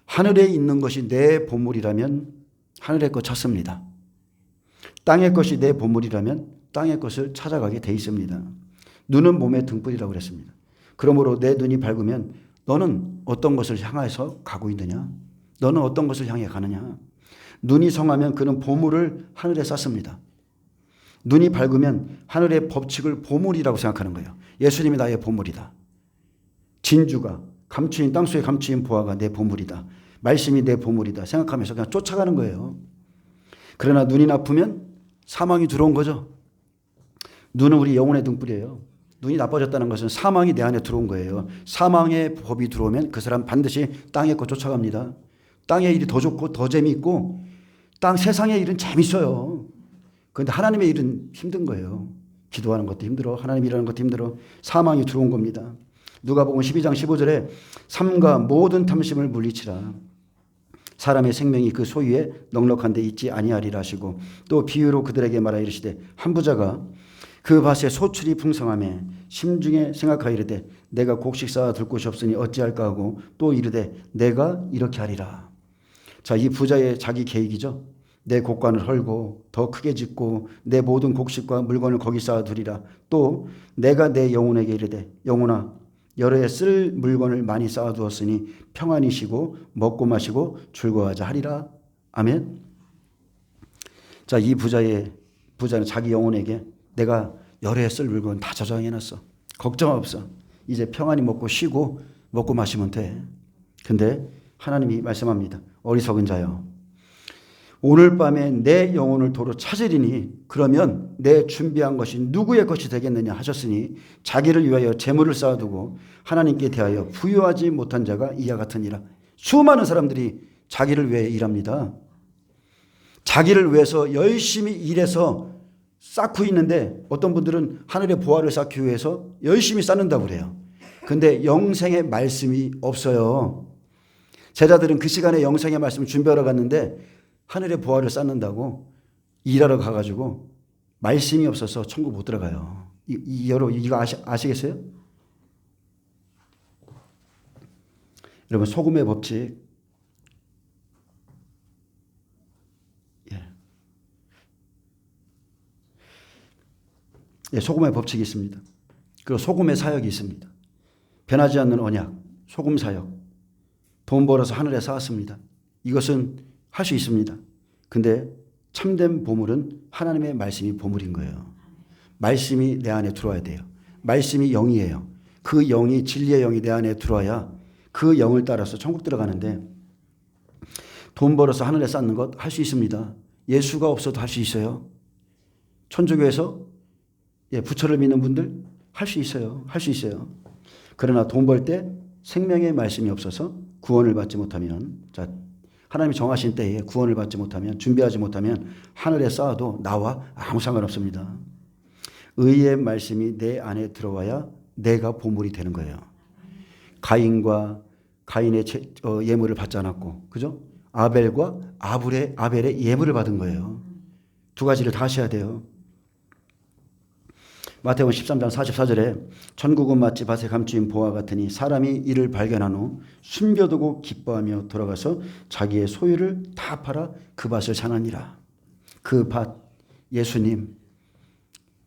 하늘에 있는 것이 내 보물이라면 하늘의 것 찾습니다. 땅의 것이 내 보물이라면 땅의 것을 찾아가게 돼 있습니다. 눈은 몸의 등불이라고 그랬습니다. 그러므로 내 눈이 밝으면 너는 어떤 것을 향해서 가고 있느냐? 너는 어떤 것을 향해 가느냐? 눈이 성하면 그는 보물을 하늘에 쌓습니다. 눈이 밝으면 하늘의 법칙을 보물이라고 생각하는 거예요. 예수님이 나의 보물이다. 진주가 감추인 땅속에 감추인 보화가 내 보물이다. 말씀이 내 보물이다 생각하면서 그냥 쫓아가는 거예요. 그러나 눈이 나쁘면 사망이 들어온 거죠. 눈은 우리 영혼의 등불이에요. 눈이 나빠졌다는 것은 사망이 내 안에 들어온 거예요. 사망의 법이 들어오면 그 사람 반드시 땅의 것 쫓아갑니다. 땅의 일이 더 좋고 더 재미있고 세상의 일은 재밌어요. 그런데 하나님의 일은 힘든 거예요. 기도하는 것도 힘들어. 하나님 일하는 것도 힘들어. 사망이 들어온 겁니다. 누가복음 12장 15절에 삼가 모든 탐심을 물리치라. 사람의 생명이 그 소유에 넉넉한 데 있지 아니하리라 하시고 또 비유로 그들에게 말하여 이르시되 한 부자가 그 밭에 소출이 풍성하며 심중에 생각하여 이르되 내가 곡식 쌓아 둘 곳이 없으니 어찌할까 하고 또 이르되 내가 이렇게 하리라. 자, 이 부자의 자기 계획이죠. 내 곡간을 헐고 더 크게 짓고 내 모든 곡식과 물건을 거기 쌓아 두리라. 또 내가 내 영혼에게 이르되 영혼아 여러 해 쓸 물건을 많이 쌓아 두었으니 평안히 쉬고 먹고 마시고 즐거워하자 하리라. 아멘. 자, 이 부자는 자기 영혼에게 내가 여러 해 쓸 물건 다 저장해 놨어. 걱정 없어. 이제 평안히 먹고 쉬고 먹고 마시면 돼. 근데 하나님이 말씀합니다. 어리석은 자여, 오늘 밤에 내 영혼을 도로 찾으리니 그러면 내 준비한 것이 누구의 것이 되겠느냐 하셨으니 자기를 위하여 재물을 쌓아두고 하나님께 대하여 부유하지 못한 자가 이와 같으니라. 수많은 사람들이 자기를 위해 일합니다. 자기를 위해서 열심히 일해서 쌓고 있는데 어떤 분들은 하늘의 보화를 쌓기 위해서 열심히 쌓는다고 그래요. 근데 영생의 말씀이 없어요. 제자들은 그 시간에 영생의 말씀을 준비하러 갔는데 하늘의 보화를 쌓는다고 일하러 가가지고 말씀이 없어서 천국 못 들어가요. 여러분 이거 아시겠어요? 여러분 소금의 법칙. 소금의 법칙이 있습니다. 그리고 소금의 사역이 있습니다. 변하지 않는 언약, 소금 사역. 돈 벌어서 하늘에 쌓았습니다. 이것은 할 수 있습니다. 근데 참된 보물은 하나님의 말씀이 보물인 거예요. 말씀이 내 안에 들어와야 돼요. 말씀이 영이에요. 그 영이 진리의 영이 내 안에 들어와야 그 영을 따라서 천국 들어가는데 돈 벌어서 하늘에 쌓는 것 할 수 있습니다. 예수가 없어도 할 수 있어요. 천주교에서 부처를 믿는 분들 할 수 있어요. 할 수 있어요. 그러나 돈 벌 때 생명의 말씀이 없어서 구원을 받지 못하면 하나님이 정하신 때에 구원을 받지 못하면 준비하지 못하면 하늘에 쌓아도 나와 아무 상관없습니다. 의의 말씀이 내 안에 들어와야 내가 보물이 되는 거예요. 가인의 예물을 받지 않았고 그죠? 아벨과 아벨의 예물을 받은 거예요. 두 가지를 다 하셔야 돼요. 마태복음 13장 44절에 천국은 마치 밭에 감추인 보화 같으니 사람이 이를 발견한 후 숨겨두고 기뻐하며 돌아가서 자기의 소유를 다 팔아 그 밭을 사나니라. 그 밭 예수님,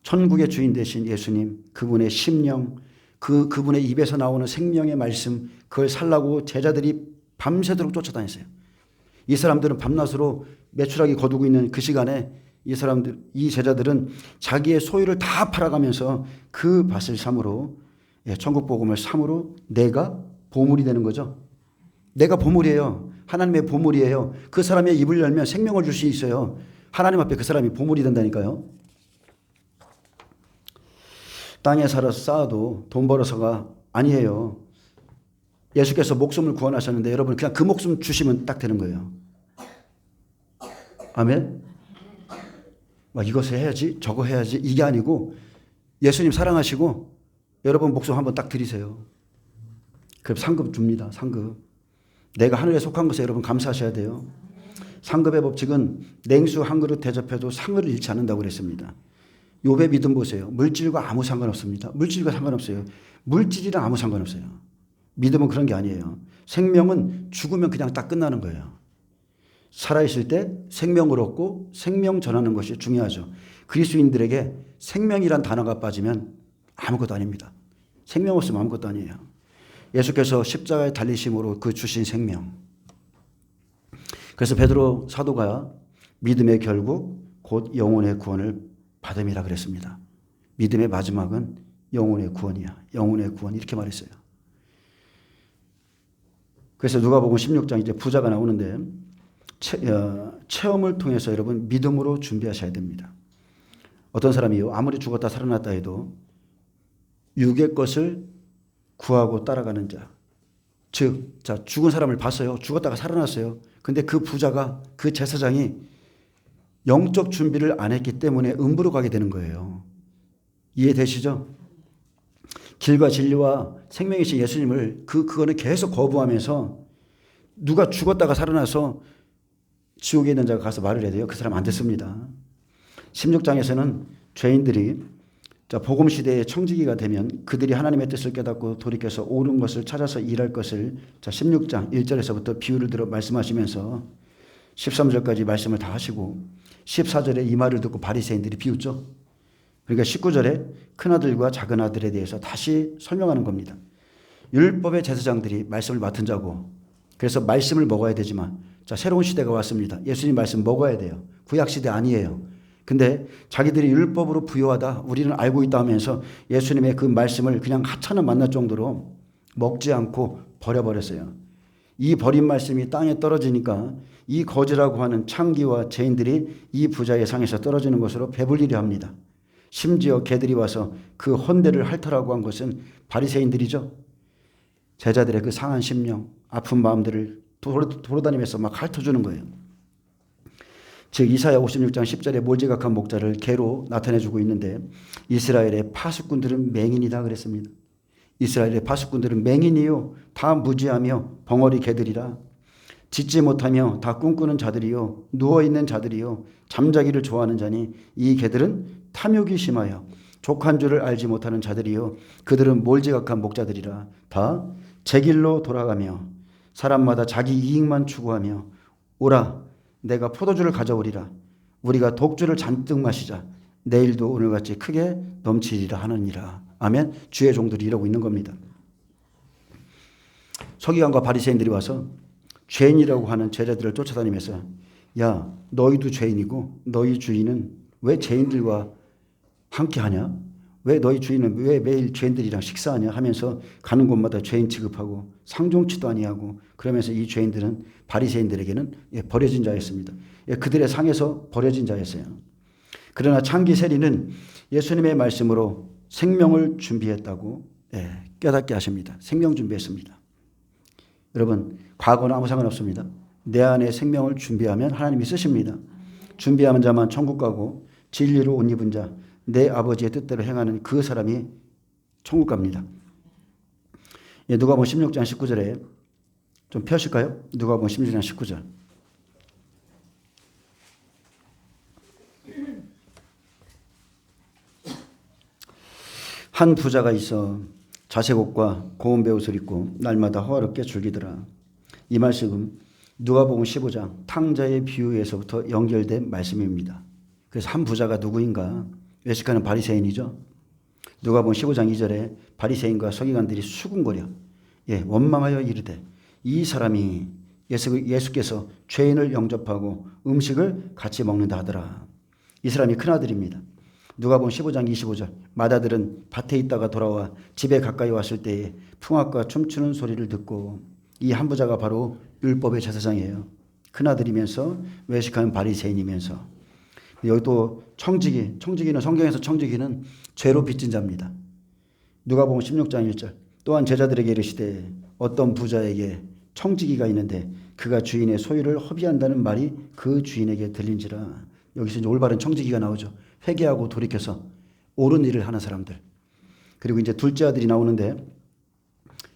천국의 주인 되신 예수님, 그분의 심령, 그분의 입에서 나오는 생명의 말씀, 그걸 살라고 제자들이 밤새도록 쫓아다녔어요. 이 사람들은 밤낮으로 메추라기 거두고 있는 그 시간에 이 제자들은 자기의 소유를 다 팔아가면서 그 밭을 삼으로 천국 복음을 삼으로 내가 보물이 되는 거죠. 내가 보물이에요. 하나님의 보물이에요. 그 사람의 입을 열면 생명을 줄 수 있어요. 하나님 앞에 그 사람이 보물이 된다니까요. 땅에 살아서 쌓아도 돈 벌어서가 아니에요. 예수께서 목숨을 구원하셨는데 여러분 그냥 그 목숨 주시면 딱 되는 거예요. 아멘. 막 이것을 해야지 저거 해야지 이게 아니고 예수님 사랑하시고 여러분 목숨 한번 딱 드리세요. 그럼 상급 줍니다. 상급. 내가 하늘에 속한 것에 여러분 감사하셔야 돼요. 상급의 법칙은 냉수 한 그릇 대접해도 상을 잃지 않는다고 그랬습니다. 욥의 믿음 보세요. 물질과 아무 상관없습니다. 물질과 상관없어요. 물질이랑 아무 상관없어요. 믿음은 그런 게 아니에요. 생명은 죽으면 그냥 딱 끝나는 거예요. 살아있을 때 생명을 얻고 생명 전하는 것이 중요하죠. 그리스도인들에게 생명이란 단어가 빠지면 아무것도 아닙니다. 생명 없으면 아무것도 아니에요. 예수께서 십자가에 달리심으로 그 주신 생명. 그래서 베드로 사도가 믿음의 결국 곧 영혼의 구원을 받음이라 그랬습니다. 믿음의 마지막은 영혼의 구원이야. 영혼의 구원 이렇게 말했어요. 그래서 누가복음 16장 이제 부자가 나오는데 체험을 통해서 여러분 믿음으로 준비하셔야 됩니다. 어떤 사람이요 아무리 죽었다 살아났다 해도 육의 것을 구하고 따라가는 자, 즉 죽은 사람을 봤어요. 죽었다가 살아났어요. 근데 그 부자가 그 제사장이 영적 준비를 안 했기 때문에 음부로 가게 되는 거예요. 이해되시죠? 길과 진리와 생명이신 예수님을 그거는 계속 거부하면서 누가 죽었다가 살아나서 지옥에 있는 자가 가서 말을 해야 돼요. 그 사람 안 듣습니다. 16장에서는 죄인들이 복음 시대의 청지기가 되면 그들이 하나님의 뜻을 깨닫고 돌이켜서 옳은 것을 찾아서 일할 것을 16장 1절에서부터 비유를 들어 말씀하시면서 13절까지 말씀을 다 하시고 14절에 이 말을 듣고 바리새인들이 비웃죠. 그러니까 19절에 큰아들과 작은아들에 대해서 다시 설명하는 겁니다. 율법의 제사장들이 말씀을 맡은 자고 그래서 말씀을 먹어야 되지만 새로운 시대가 왔습니다. 예수님 말씀 먹어야 돼요. 구약시대 아니에요. 근데 자기들이 율법으로 부요하다 우리는 알고 있다 하면서 예수님의 그 말씀을 그냥 하찮은 만날 정도로 먹지 않고 버려버렸어요. 이 버린 말씀이 땅에 떨어지니까 이 거지라고 하는 창기와 죄인들이 이 부자의 상에서 떨어지는 것으로 배불리려 합니다. 심지어 개들이 와서 그 헌대를 핥으라고 한 것은 바리새인들이죠. 제자들의 그 상한 심령, 아픈 마음들을 돌아다니면서 막 핥아주는 거예요. 즉 이사야 56장 10절에 몰지각한 목자를 개로 나타내주고 있는데 이스라엘의 파수꾼들은 맹인이다 그랬습니다. 이스라엘의 파수꾼들은 맹인이요 다 무지하며 벙어리 개들이라 짖지 못하며 다 꿈꾸는 자들이요 누워있는 자들이요 잠자기를 좋아하는 자니 이 개들은 탐욕이 심하여 족한 줄을 알지 못하는 자들이요 그들은 몰지각한 목자들이라 다 제 길로 돌아가며 사람마다 자기 이익만 추구하며 오라 내가 포도주를 가져오리라 우리가 독주를 잔뜩 마시자 내일도 오늘같이 크게 넘치리라 하느니라. 아멘. 주의 종들이 이러고 있는 겁니다. 서기관과 바리새인들이 와서 죄인이라고 하는 제자들을 쫓아다니면서 야 너희도 죄인이고 너희 주인은 왜 죄인들과 함께하냐? 왜 너희 주인은 왜 매일 죄인들이랑 식사하냐 하면서 가는 곳마다 죄인 취급하고 상종치도 아니하고 그러면서 이 죄인들은 바리새인들에게는 버려진 자였습니다. 그들의 상에서 버려진 자였어요. 그러나 창기 세리는 예수님의 말씀으로 생명을 준비했다고 깨닫게 하십니다. 생명 준비했습니다. 여러분 과거는 아무 상관없습니다. 내 안에 생명을 준비하면 하나님이 쓰십니다. 준비하는 자만 천국 가고 진리로 옷 입은 자 내 아버지의 뜻대로 행하는 그 사람이 천국 갑니다. 누가복음 16장 19절에 좀 펴실까요? 누가복음 16장 19절. 한 부자가 있어 자색 옷과 고운 베옷을 입고 날마다 호화롭게 즐기더라. 이 말씀은 누가복음 15장 탕자의 비유에서부터 연결된 말씀입니다. 그래서 한 부자가 누구인가? 외식하는 바리새인이죠. 누가복음 15장 2절에 바리새인과 서기관들이 수군거려 원망하여 이르되 이 사람이 예수께서 죄인을 영접하고 음식을 같이 먹는다 하더라. 이 사람이 큰아들입니다. 누가복음 15장 25절 맏아들은 밭에 있다가 돌아와 집에 가까이 왔을 때에 풍악과 춤추는 소리를 듣고 이 한 부자가 바로 율법의 제사장이에요. 큰아들이면서 외식하는 바리새인이면서 여기 또 청지기는 성경에서 청지기는 죄로 빚진 자입니다. 누가복음 16장 1절 또한 제자들에게 이르시되 어떤 부자에게 청지기가 있는데 그가 주인의 소유를 허비한다는 말이 그 주인에게 들린지라. 여기서 이제 올바른 청지기가 나오죠. 회개하고 돌이켜서 옳은 일을 하는 사람들. 그리고 이제 둘째 아들이 나오는데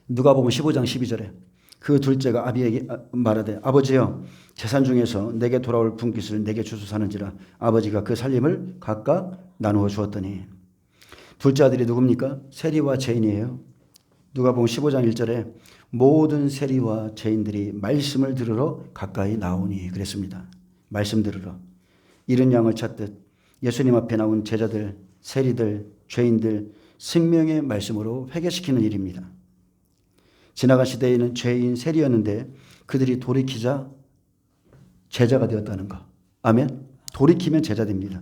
누가복음 15장 12절에 그 둘째가 아비에게 말하되 아버지여 재산 중에서 내게 돌아올 분깃을 내게 주소사는지라. 아버지가 그 살림을 각각 나누어 주었더니 둘째 아들이 누굽니까? 세리와 죄인이에요. 누가복음 15장 1절에 모든 세리와 죄인들이 말씀을 들으러 가까이 나오니 그랬습니다. 말씀 들으러. 이른 양을 찾듯 예수님 앞에 나온 제자들, 세리들, 죄인들 생명의 말씀으로 회개시키는 일입니다. 지나간 시대에는 죄인, 세리였는데 그들이 돌이키자 제자가 되었다는 것. 아멘. 돌이키면 제자 됩니다.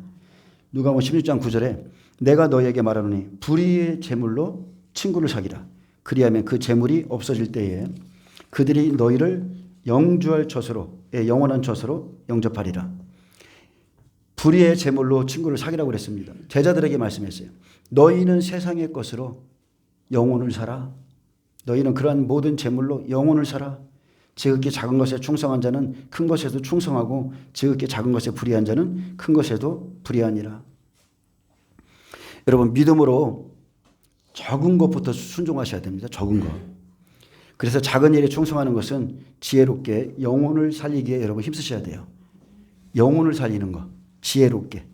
누가복음 16장 9절에 내가 너에게 말하노니 불의의 제물로 친구를 사귀라. 그리하면 그 제물이 없어질 때에 그들이 너희를 영주할 젖으로, 영원한 젖으로 영접하리라. 불의의 제물로 친구를 사귀라고 그랬습니다. 제자들에게 말씀했어요. 너희는 세상의 것으로 영혼을 사라. 너희는 그러한 모든 제물로 영혼을 사라. 지극히 작은 것에 충성한 자는 큰 것에도 충성하고 지극히 작은 것에 불의한 자는 큰 것에도 불의하니라. 여러분 믿음으로 적은 것부터 순종하셔야 됩니다. 적은 것. 그래서 작은 일에 충성하는 것은 지혜롭게 영혼을 살리기에 여러분 힘쓰셔야 돼요. 영혼을 살리는 것. 지혜롭게.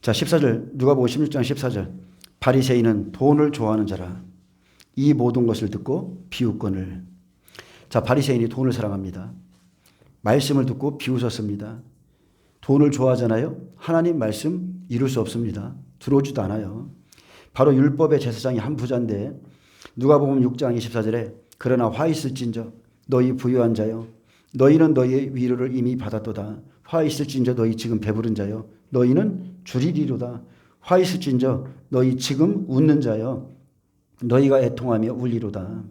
자 14절 누가복음 16장 14절 바리새인은 돈을 좋아하는 자라 이 모든 것을 듣고 비웃거늘. 자 바리새인이 돈을 사랑합니다. 말씀을 듣고 비웃었습니다. 돈을 좋아하잖아요. 하나님 말씀 이룰 수 없습니다. 들어오지도 않아요. 바로 율법의 제사장이 한 부자인데 누가복음 6장 24절에 그러나 화 있을진저 너희 부유한 자여 너희는 너희의 위로를 이미 받았도다. 화 있을진저 너희 지금 배부른 자여 너희는 줄이리로다. 화 있을진저 너희 지금 웃는 자여 너희가 애통하며 울리로다.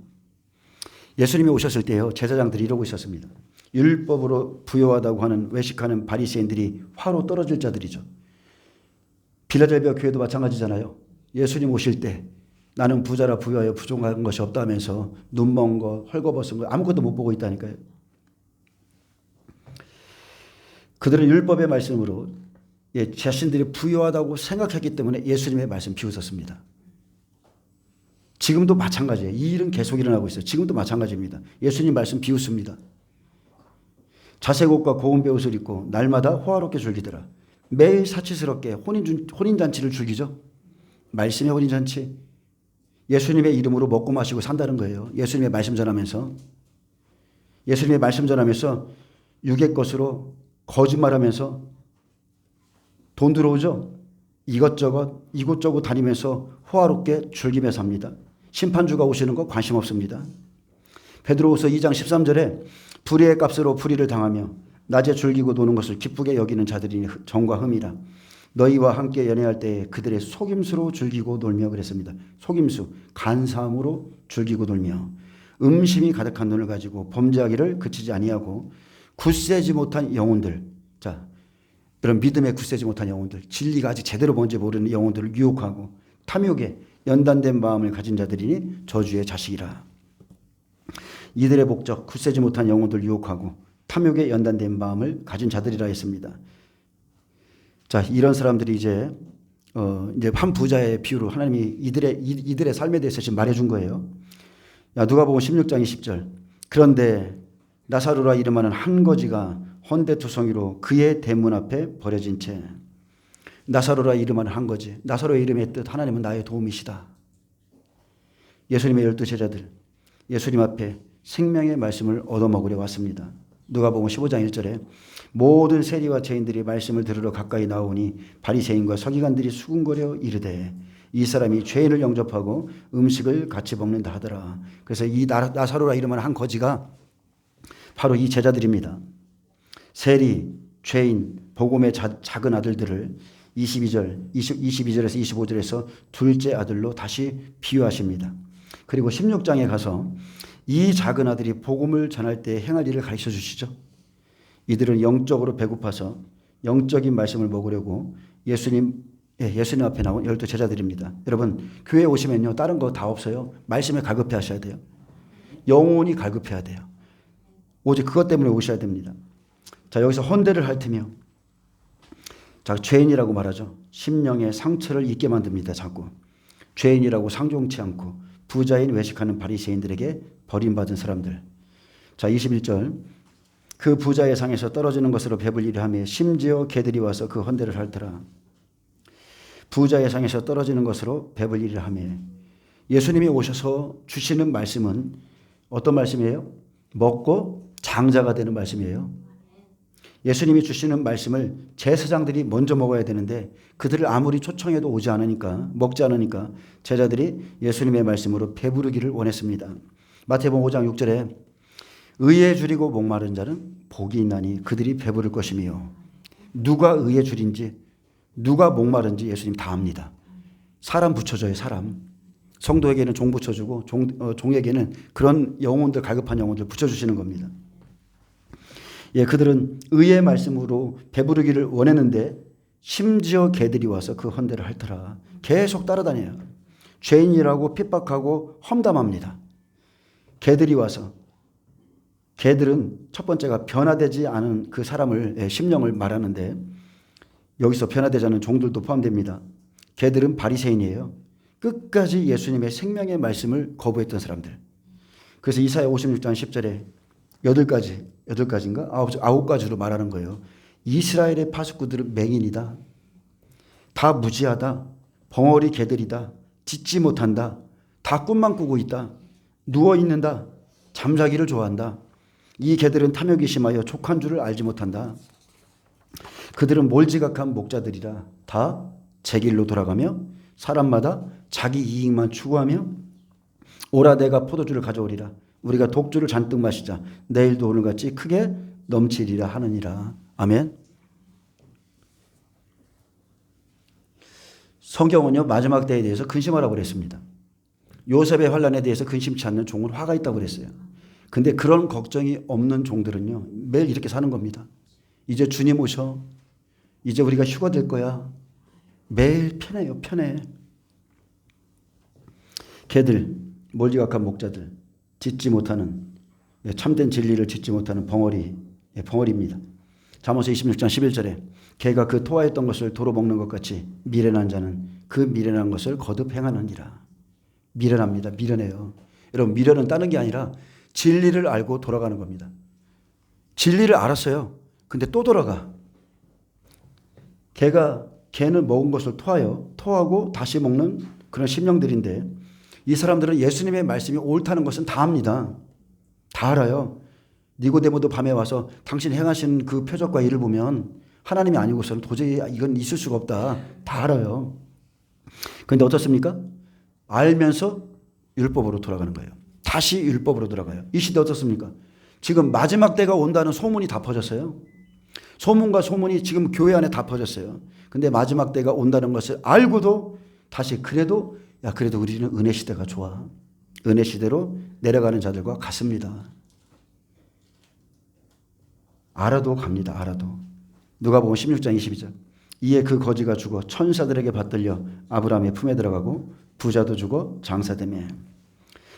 예수님이 오셨을 때요 제사장들이 이러고 있었습니다. 율법으로 부요하다고 하는 외식하는 바리새인들이 화로 떨어질 자들이죠. 빌라델비아 교회도 마찬가지잖아요. 예수님 오실 때 나는 부자라 부유하여 부족한 것이 없다면서 눈먼 거, 헐거벗은 거 아무것도 못 보고 있다니까요. 그들은 율법의 말씀으로 자신들이 부유하다고 생각했기 때문에 예수님의 말씀 비웃었습니다. 지금도 마찬가지예요. 이 일은 계속 일어나고 있어요. 지금도 마찬가지입니다. 예수님 말씀 비웃습니다. 자색 옷과 고운 베옷을 입고 날마다 호화롭게 즐기더라. 매일 사치스럽게 혼인잔치를 즐기죠. 말씀의 혼인잔치. 예수님의 이름으로 먹고 마시고 산다는 거예요. 예수님의 말씀 전하면서. 예수님의 말씀 전하면서 육의 것으로 거짓말하면서 돈 들어오죠. 이것저것 다니면서 호화롭게 즐기며 삽니다. 심판주가 오시는 거 관심 없습니다. 베드로후서 2장 13절에 불의의 값으로 불의를 당하며 낮에 즐기고 노는 것을 기쁘게 여기는 자들이 정과 흠이라. 너희와 함께 연애할 때에 그들의 속임수로 즐기고 놀며 그랬습니다. 속임수, 간사함으로 즐기고 놀며 음심이 가득한 눈을 가지고 범죄하기를 그치지 아니하고 굳세지 못한 영혼들. 자, 이런 믿음에 굳세지 못한 영혼들, 진리가 아직 제대로 뭔지 모르는 영혼들을 유혹하고 탐욕에 연단된 마음을 가진 자들이니 저주의 자식이라. 이들의 목적, 굳세지 못한 영혼들을 유혹하고 탐욕에 연단된 마음을 가진 자들이라 했습니다. 자, 이런 사람들이 이제 한 부자의 비유로 하나님이 이들의 삶에 대해서 지금 말해준 거예요. 야, 누가복음 16장 20절. 그런데 나사로라 이름하는 한 거지가 헌데투성이로 그의 대문 앞에 버려진 채. 나사로라 이름하는 한 거지. 나사로의 이름의 뜻 하나님은 나의 도움이시다. 예수님의 12 제자들 예수님 앞에 생명의 말씀을 얻어먹으려 왔습니다. 누가복음 15장 1절에 모든 세리와 죄인들이 말씀을 들으러 가까이 나오니 바리새인과 서기관들이 수군거려 이르되 이 사람이 죄인을 영접하고 음식을 같이 먹는다 하더라. 그래서 이 나사로라 이름하는 한 거지가 바로 이 제자들입니다. 세리, 죄인, 복음의 작은 아들들을 22절에서 25절에서 둘째 아들로 다시 비유하십니다. 그리고 16장에 가서 이 작은 아들이 복음을 전할 때 행할 일을 가르쳐 주시죠. 이들은 영적으로 배고파서 영적인 말씀을 먹으려고 예수님 앞에 나온 12 제자들입니다. 여러분 교회에 오시면요 다른 거 다 없어요. 말씀에 갈급해 하셔야 돼요. 영혼이 갈급해야 돼요. 오직 그것 때문에 오셔야 됩니다. 자, 여기서 헌대를 핥으며 자, 죄인이라고 말하죠. 심령의 상처를 입게 만듭니다. 자꾸 죄인이라고 상종치 않고 부자인 외식하는 바리새인들에게 버림받은 사람들. 자, 21절. 그 부자의 상에서 떨어지는 것으로 배불리려 하며 심지어 개들이 와서 그 헌대를 핥더라. 부자의 상에서 떨어지는 것으로 배불리려 하며 예수님이 오셔서 주시는 말씀은 어떤 말씀이에요? 먹고 장자가 되는 말씀이에요. 예수님이 주시는 말씀을 제사장들이 먼저 먹어야 되는데 그들을 아무리 초청해도 오지 않으니까, 먹지 않으니까 제자들이 예수님의 말씀으로 배부르기를 원했습니다. 마태복음 5장 6절에 의에 줄이고 목마른 자는 복이 있나니 그들이 배부를 것이며, 누가 의에 줄인지 누가 목마른지 예수님 다 압니다. 사람 붙여줘요. 사람. 성도에게는 종 붙여주고 종에게는 그런 영혼들, 갈급한 영혼들 붙여주시는 겁니다. 예, 그들은 의의 말씀으로 배부르기를 원했는데 심지어 개들이 와서 그 헌대를 핥더라. 계속 따라다녀요. 죄인이라고 핍박하고 험담합니다. 개들이 와서, 개들은 첫 번째가 변화되지 않은 그 사람을, 심령을 말하는데 여기서 변화되지 않은 종들도 포함됩니다. 개들은 바리새인이에요. 끝까지 예수님의 생명의 말씀을 거부했던 사람들. 그래서 이사야 56장 10절에 8가지인가? 9가지로 말하는 거예요. 이스라엘의 파수꾼들은 맹인이다. 다 무지하다. 벙어리 개들이다. 짖지 못한다. 다 꿈만 꾸고 있다. 누워있는다. 잠자기를 좋아한다. 이 개들은 탐욕이 심하여 족한 줄을 알지 못한다. 그들은 몰지각한 목자들이라 다 제 길로 돌아가며 사람마다 자기 이익만 추구하며 오라 내가 포도주를 가져오리라. 우리가 독주를 잔뜩 마시자. 내일도 오늘같이 크게 넘치리라 하느니라. 아멘. 성경은요, 마지막 때에 대해서 근심하라고 그랬습니다. 요셉의 환란에 대해서 근심치 않는 종은 화가 있다고 그랬어요. 근데 그런 걱정이 없는 종들은요, 매일 이렇게 사는 겁니다. 이제 주님 오셔. 이제 우리가 휴가 될 거야. 매일 편해요. 편해. 개들, 몰지각한 목자들, 짖지 못하는, 참된 진리를 짖지 못하는 벙어리입니다. 잠언서 26장 11절에 개가 그 토하였던 것을 도로 먹는 것 같이 미련한 자는 그 미련한 것을 거듭 행하느니라. 미련합니다. 미련해요. 여러분, 미련은 다른 게 아니라 진리를 알고 돌아가는 겁니다. 진리를 알았어요. 근데 또 돌아가. 개는 먹은 것을 토하고 다시 먹는 그런 심령들인데, 이 사람들은 예수님의 말씀이 옳다는 것은 다 압니다. 다 알아요. 니고데모도 밤에 와서 당신 행하신 그 표적과 일을 보면 하나님이 아니고서는 도저히 이건 있을 수가 없다. 다 알아요. 그런데 어떻습니까? 알면서 율법으로 돌아가는 거예요. 다시 율법으로 돌아가요. 이 시대 어떻습니까? 지금 마지막 때가 온다는 소문이 다 퍼졌어요. 소문과 소문이 지금 교회 안에 다 퍼졌어요. 근데 마지막 때가 온다는 것을 알고도 다시 그래도 우리는 은혜 시대가 좋아. 은혜 시대로 내려가는 자들과 같습니다. 알아도 갑니다. 알아도. 누가복음 16장 22절. 이에 그 거지가 죽어 천사들에게 받들려 아브라함의 품에 들어가고 부자도 죽어 장사되매.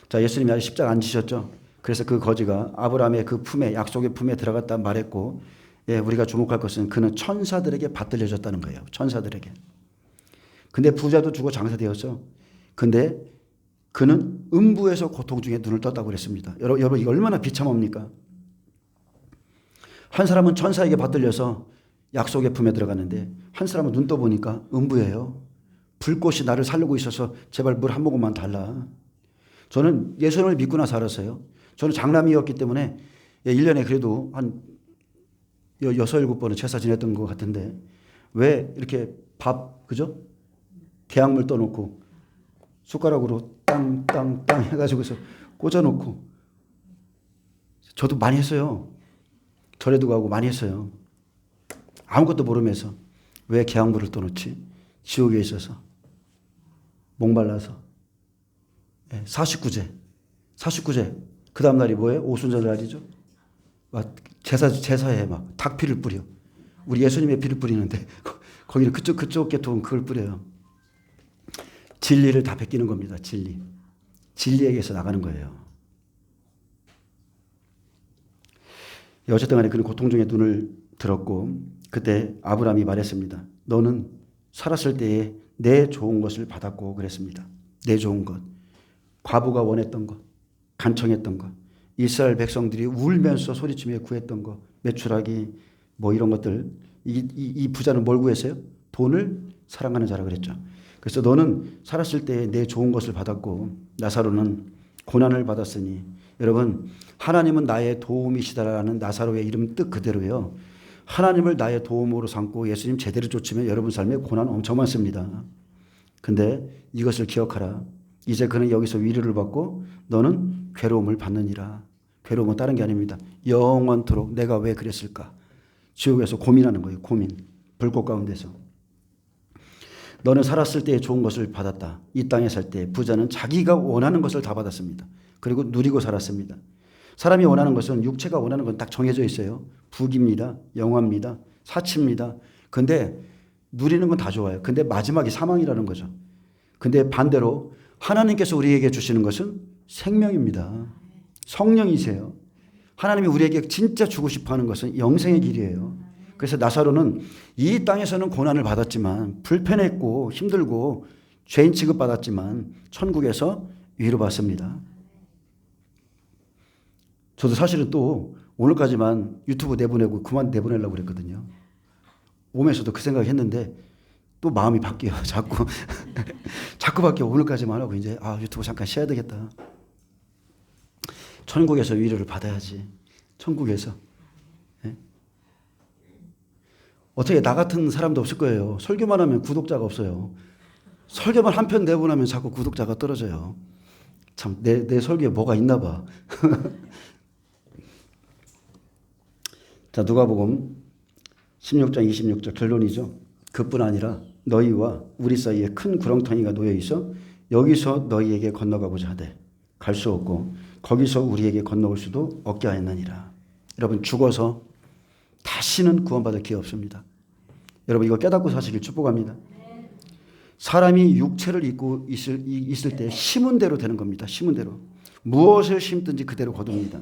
자, 예수님이 아직 십자가 안 지셨죠. 그래서 그 거지가 아브라함의 그 품에, 약속의 품에 들어갔다 말했고, 우리가 주목할 것은 그는 천사들에게 받들려졌다는 거예요. 천사들에게. 근데 부자도 죽어 장사되었죠. 근데 그는 음부에서 고통 중에 눈을 떴다고 그랬습니다. 여러분, 이거 얼마나 비참합니까? 한 사람은 천사에게 받들려서 약속의 품에 들어갔는데, 한 사람은 눈 떠보니까 음부예요. 불꽃이 나를 살리고 있어서 제발 물 한 모금만 달라. 저는 예수님을 믿고 나서 알았어요. 저는 장남이었기 때문에 1년에 그래도 한 6, 7번은 제사 지냈던 것 같은데, 왜 이렇게 그죠? 계약물 떠놓고 숟가락으로 땅 해가지고서 꽂아놓고, 저도 많이 했어요. 절에도 가고 많이 했어요. 아무것도 모르면서 왜 계약물을 떠놓지? 지옥에 있어서 목말라서. 49제. 그 다음 날이 뭐예요? 오순절 날이죠. 제사에 막 닭피를 뿌려. 우리 예수님의 피를 뿌리는데 거기는 그쪽 계통은 그걸 뿌려요. 진리를 다 베끼는 겁니다. 진리에게서 나가는 거예요. 어쨌든 간에 그는 고통 중에 눈을 들었고, 그때 아브라함이 말했습니다. 너는 살았을 때에 내 좋은 것을 받았고 그랬습니다. 내 좋은 것. 과부가 원했던 것, 간청했던 것, 이스라엘 백성들이 울면서 소리치며 구했던 것, 메추라기 뭐 이런 것들. 이 부자는 뭘 구했어요? 돈을 사랑하는 자라 그랬죠. 그래서 너는 살았을 때 내 좋은 것을 받았고 나사로는 고난을 받았으니 여러분 하나님은 나의 도움이시다라는 나사로의 이름 뜻 그대로요. 하나님을 나의 도움으로 삼고 예수님 제대로 쫓으면 여러분 삶에 고난 엄청 많습니다. 근데 이것을 기억하라. 이제 그는 여기서 위로를 받고 너는 괴로움을 받느니라. 괴로움은 다른 게 아닙니다. 영원토록 내가 왜 그랬을까? 지옥에서 고민하는 거예요. 고민. 불꽃 가운데서. 너는 살았을 때 좋은 것을 받았다. 이 땅에 살 때 부자는 자기가 원하는 것을 다 받았습니다. 그리고 누리고 살았습니다. 사람이 원하는 것은 육체가 원하는 건 딱 정해져 있어요. 부귀입니다. 영화입니다. 사치입니다. 근데 누리는 건 다 좋아요. 근데 마지막이 사망이라는 거죠. 근데 반대로 하나님께서 우리에게 주시는 것은 생명입니다. 성령이세요. 하나님이 우리에게 진짜 주고 싶어 하는 것은 영생의 길이에요. 그래서 나사로는 이 땅에서는 고난을 받았지만 불편했고 힘들고 죄인 취급받았지만 천국에서 위로받습니다. 저도 사실은 또 오늘까지만 유튜브 내보내고 그만 내보내려고 그랬거든요. 오면서도 그 생각을 했는데 또 마음이 바뀌어요. 자꾸 바뀌어. 오늘까지만 하고 이제 유튜브 잠깐 쉬어야 되겠다. 천국에서 위로를 받아야지. 천국에서. 네? 어떻게 나 같은 사람도 없을 거예요. 설교만 하면 구독자가 없어요. 설교만 한 편 내보내면 자꾸 구독자가 떨어져요. 참 내 설교에 뭐가 있나 봐. 자, 누가복음 16장 26절 결론이죠. 그뿐 아니라 너희와 우리 사이에 큰 구렁텅이가 놓여 있어 여기서 너희에게 건너가고자 하되 갈 수 없고 거기서 우리에게 건너올 수도 없게 하였느니라. 여러분 죽어서 다시는 구원받을 기회 없습니다. 여러분 이거 깨닫고 사시길 축복합니다. 사람이 육체를 입고 있을 때 심은 대로 되는 겁니다. 심은 대로. 무엇을 심든지 그대로 거둡니다.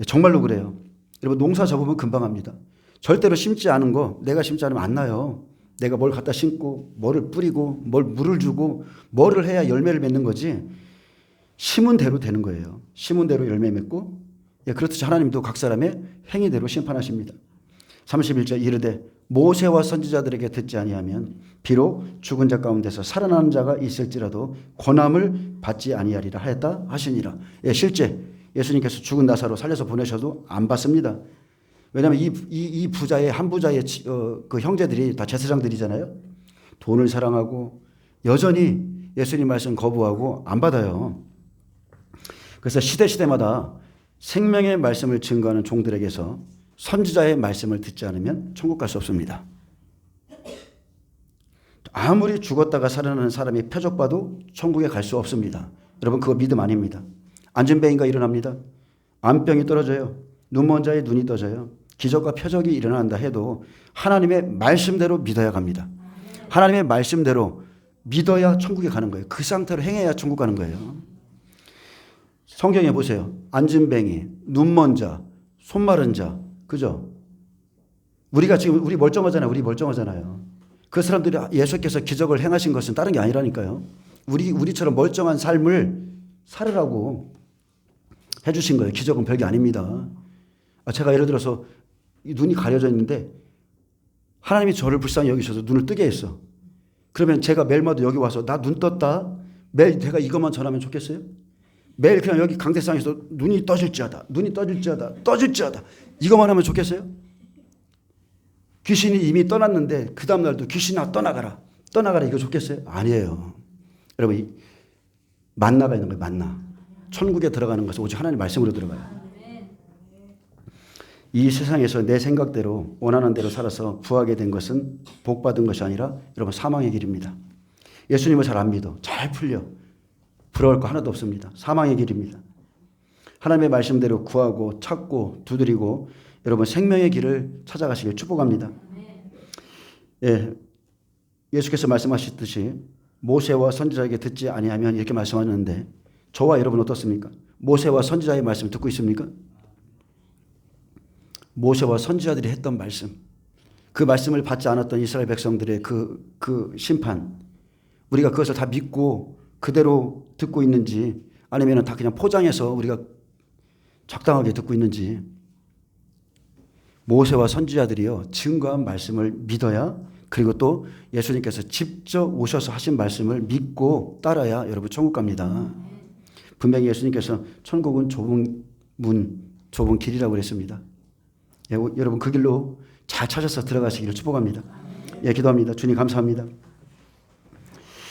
정말로 그래요. 여러분 농사 접으면 금방 합니다. 절대로 심지 않은 거 내가 심지 않으면 안 나요. 내가 뭘 갖다 심고 뭐를 뿌리고 뭘 물을 주고 뭐를 해야 열매를 맺는 거지 심은 대로 되는 거예요. 심은 대로 열매 맺고 그렇듯이 하나님도 각 사람의 행위대로 심판하십니다. 31절 이르되 모세와 선지자들에게 듣지 아니하면 비록 죽은 자 가운데서 살아나는 자가 있을지라도 권함을 받지 아니하리라 하였다 하시니라. 실제 예수님께서 죽은 나사로 살려서 보내셔도 안 받습니다. 왜냐하면 이 부자의 한 부자의 그 형제들이 다 제사장들이잖아요. 돈을 사랑하고 여전히 예수님 말씀 거부하고 안 받아요. 그래서 시대마다 생명의 말씀을 증거하는 종들에게서 선지자의 말씀을 듣지 않으면 천국 갈 수 없습니다. 아무리 죽었다가 살아나는 사람이 표적봐도 천국에 갈 수 없습니다. 여러분 그거 믿음 아닙니다. 안진뱅이가 일어납니다. 안병이 떨어져요. 눈먼 자의 눈이 떠져요. 기적과 표적이 일어난다 해도 하나님의 말씀대로 믿어야 갑니다. 하나님의 말씀대로 믿어야 천국에 가는 거예요. 그 상태로 행해야 천국 가는 거예요. 성경에 보세요. 안진뱅이, 눈먼 자, 손 마른 자, 그죠? 우리가 지금 우리 멀쩡하잖아요. 그 사람들이 예수께서 기적을 행하신 것은 다른 게 아니라니까요. 우리처럼 멀쩡한 삶을 살으라고 해주신 거예요. 기적은 별게 아닙니다. 제가 예를 들어서 눈이 가려져 있는데 하나님이 저를 불쌍히 여기셔서 눈을 뜨게 했어. 그러면 제가 매일마다 여기 와서 나 눈 떴다. 매일 내가 이것만 전하면 좋겠어요? 매일 그냥 여기 강대상에서 눈이 떠질지어다. 이것만 하면 좋겠어요? 귀신이 이미 떠났는데 그 다음날도 귀신아 떠나가라 이거 좋겠어요? 아니에요. 여러분 만나가 있는 거예요. 만나. 천국에 들어가는 것은 오직 하나님 말씀으로 들어가요. 이 세상에서 내 생각대로 원하는 대로 살아서 부하게 된 것은 복 받은 것이 아니라 여러분 사망의 길입니다. 예수님을 잘 안 믿어. 잘 풀려. 부러울 거 하나도 없습니다. 사망의 길입니다. 하나님의 말씀대로 구하고 찾고 두드리고 여러분 생명의 길을 찾아가시길 축복합니다. 예수께서 말씀하셨듯이 모세와 선지자에게 듣지 아니하면 이렇게 말씀하셨는데 저와 여러분 어떻습니까? 모세와 선지자의 말씀 듣고 있습니까? 모세와 선지자들이 했던 말씀, 그 말씀을 받지 않았던 이스라엘 백성들의 그 심판, 우리가 그것을 다 믿고 그대로 듣고 있는지 아니면 다 그냥 포장해서 우리가 적당하게 듣고 있는지 모세와 선지자들이요 증거한 말씀을 믿어야 그리고 또 예수님께서 직접 오셔서 하신 말씀을 믿고 따라야 여러분 천국 갑니다. 분명히 예수님께서 천국은 좁은 문, 좁은 길이라고 그랬습니다. 예, 여러분 그 길로 잘 찾아서 들어가시기를 축복합니다. 예, 기도합니다. 주님 감사합니다.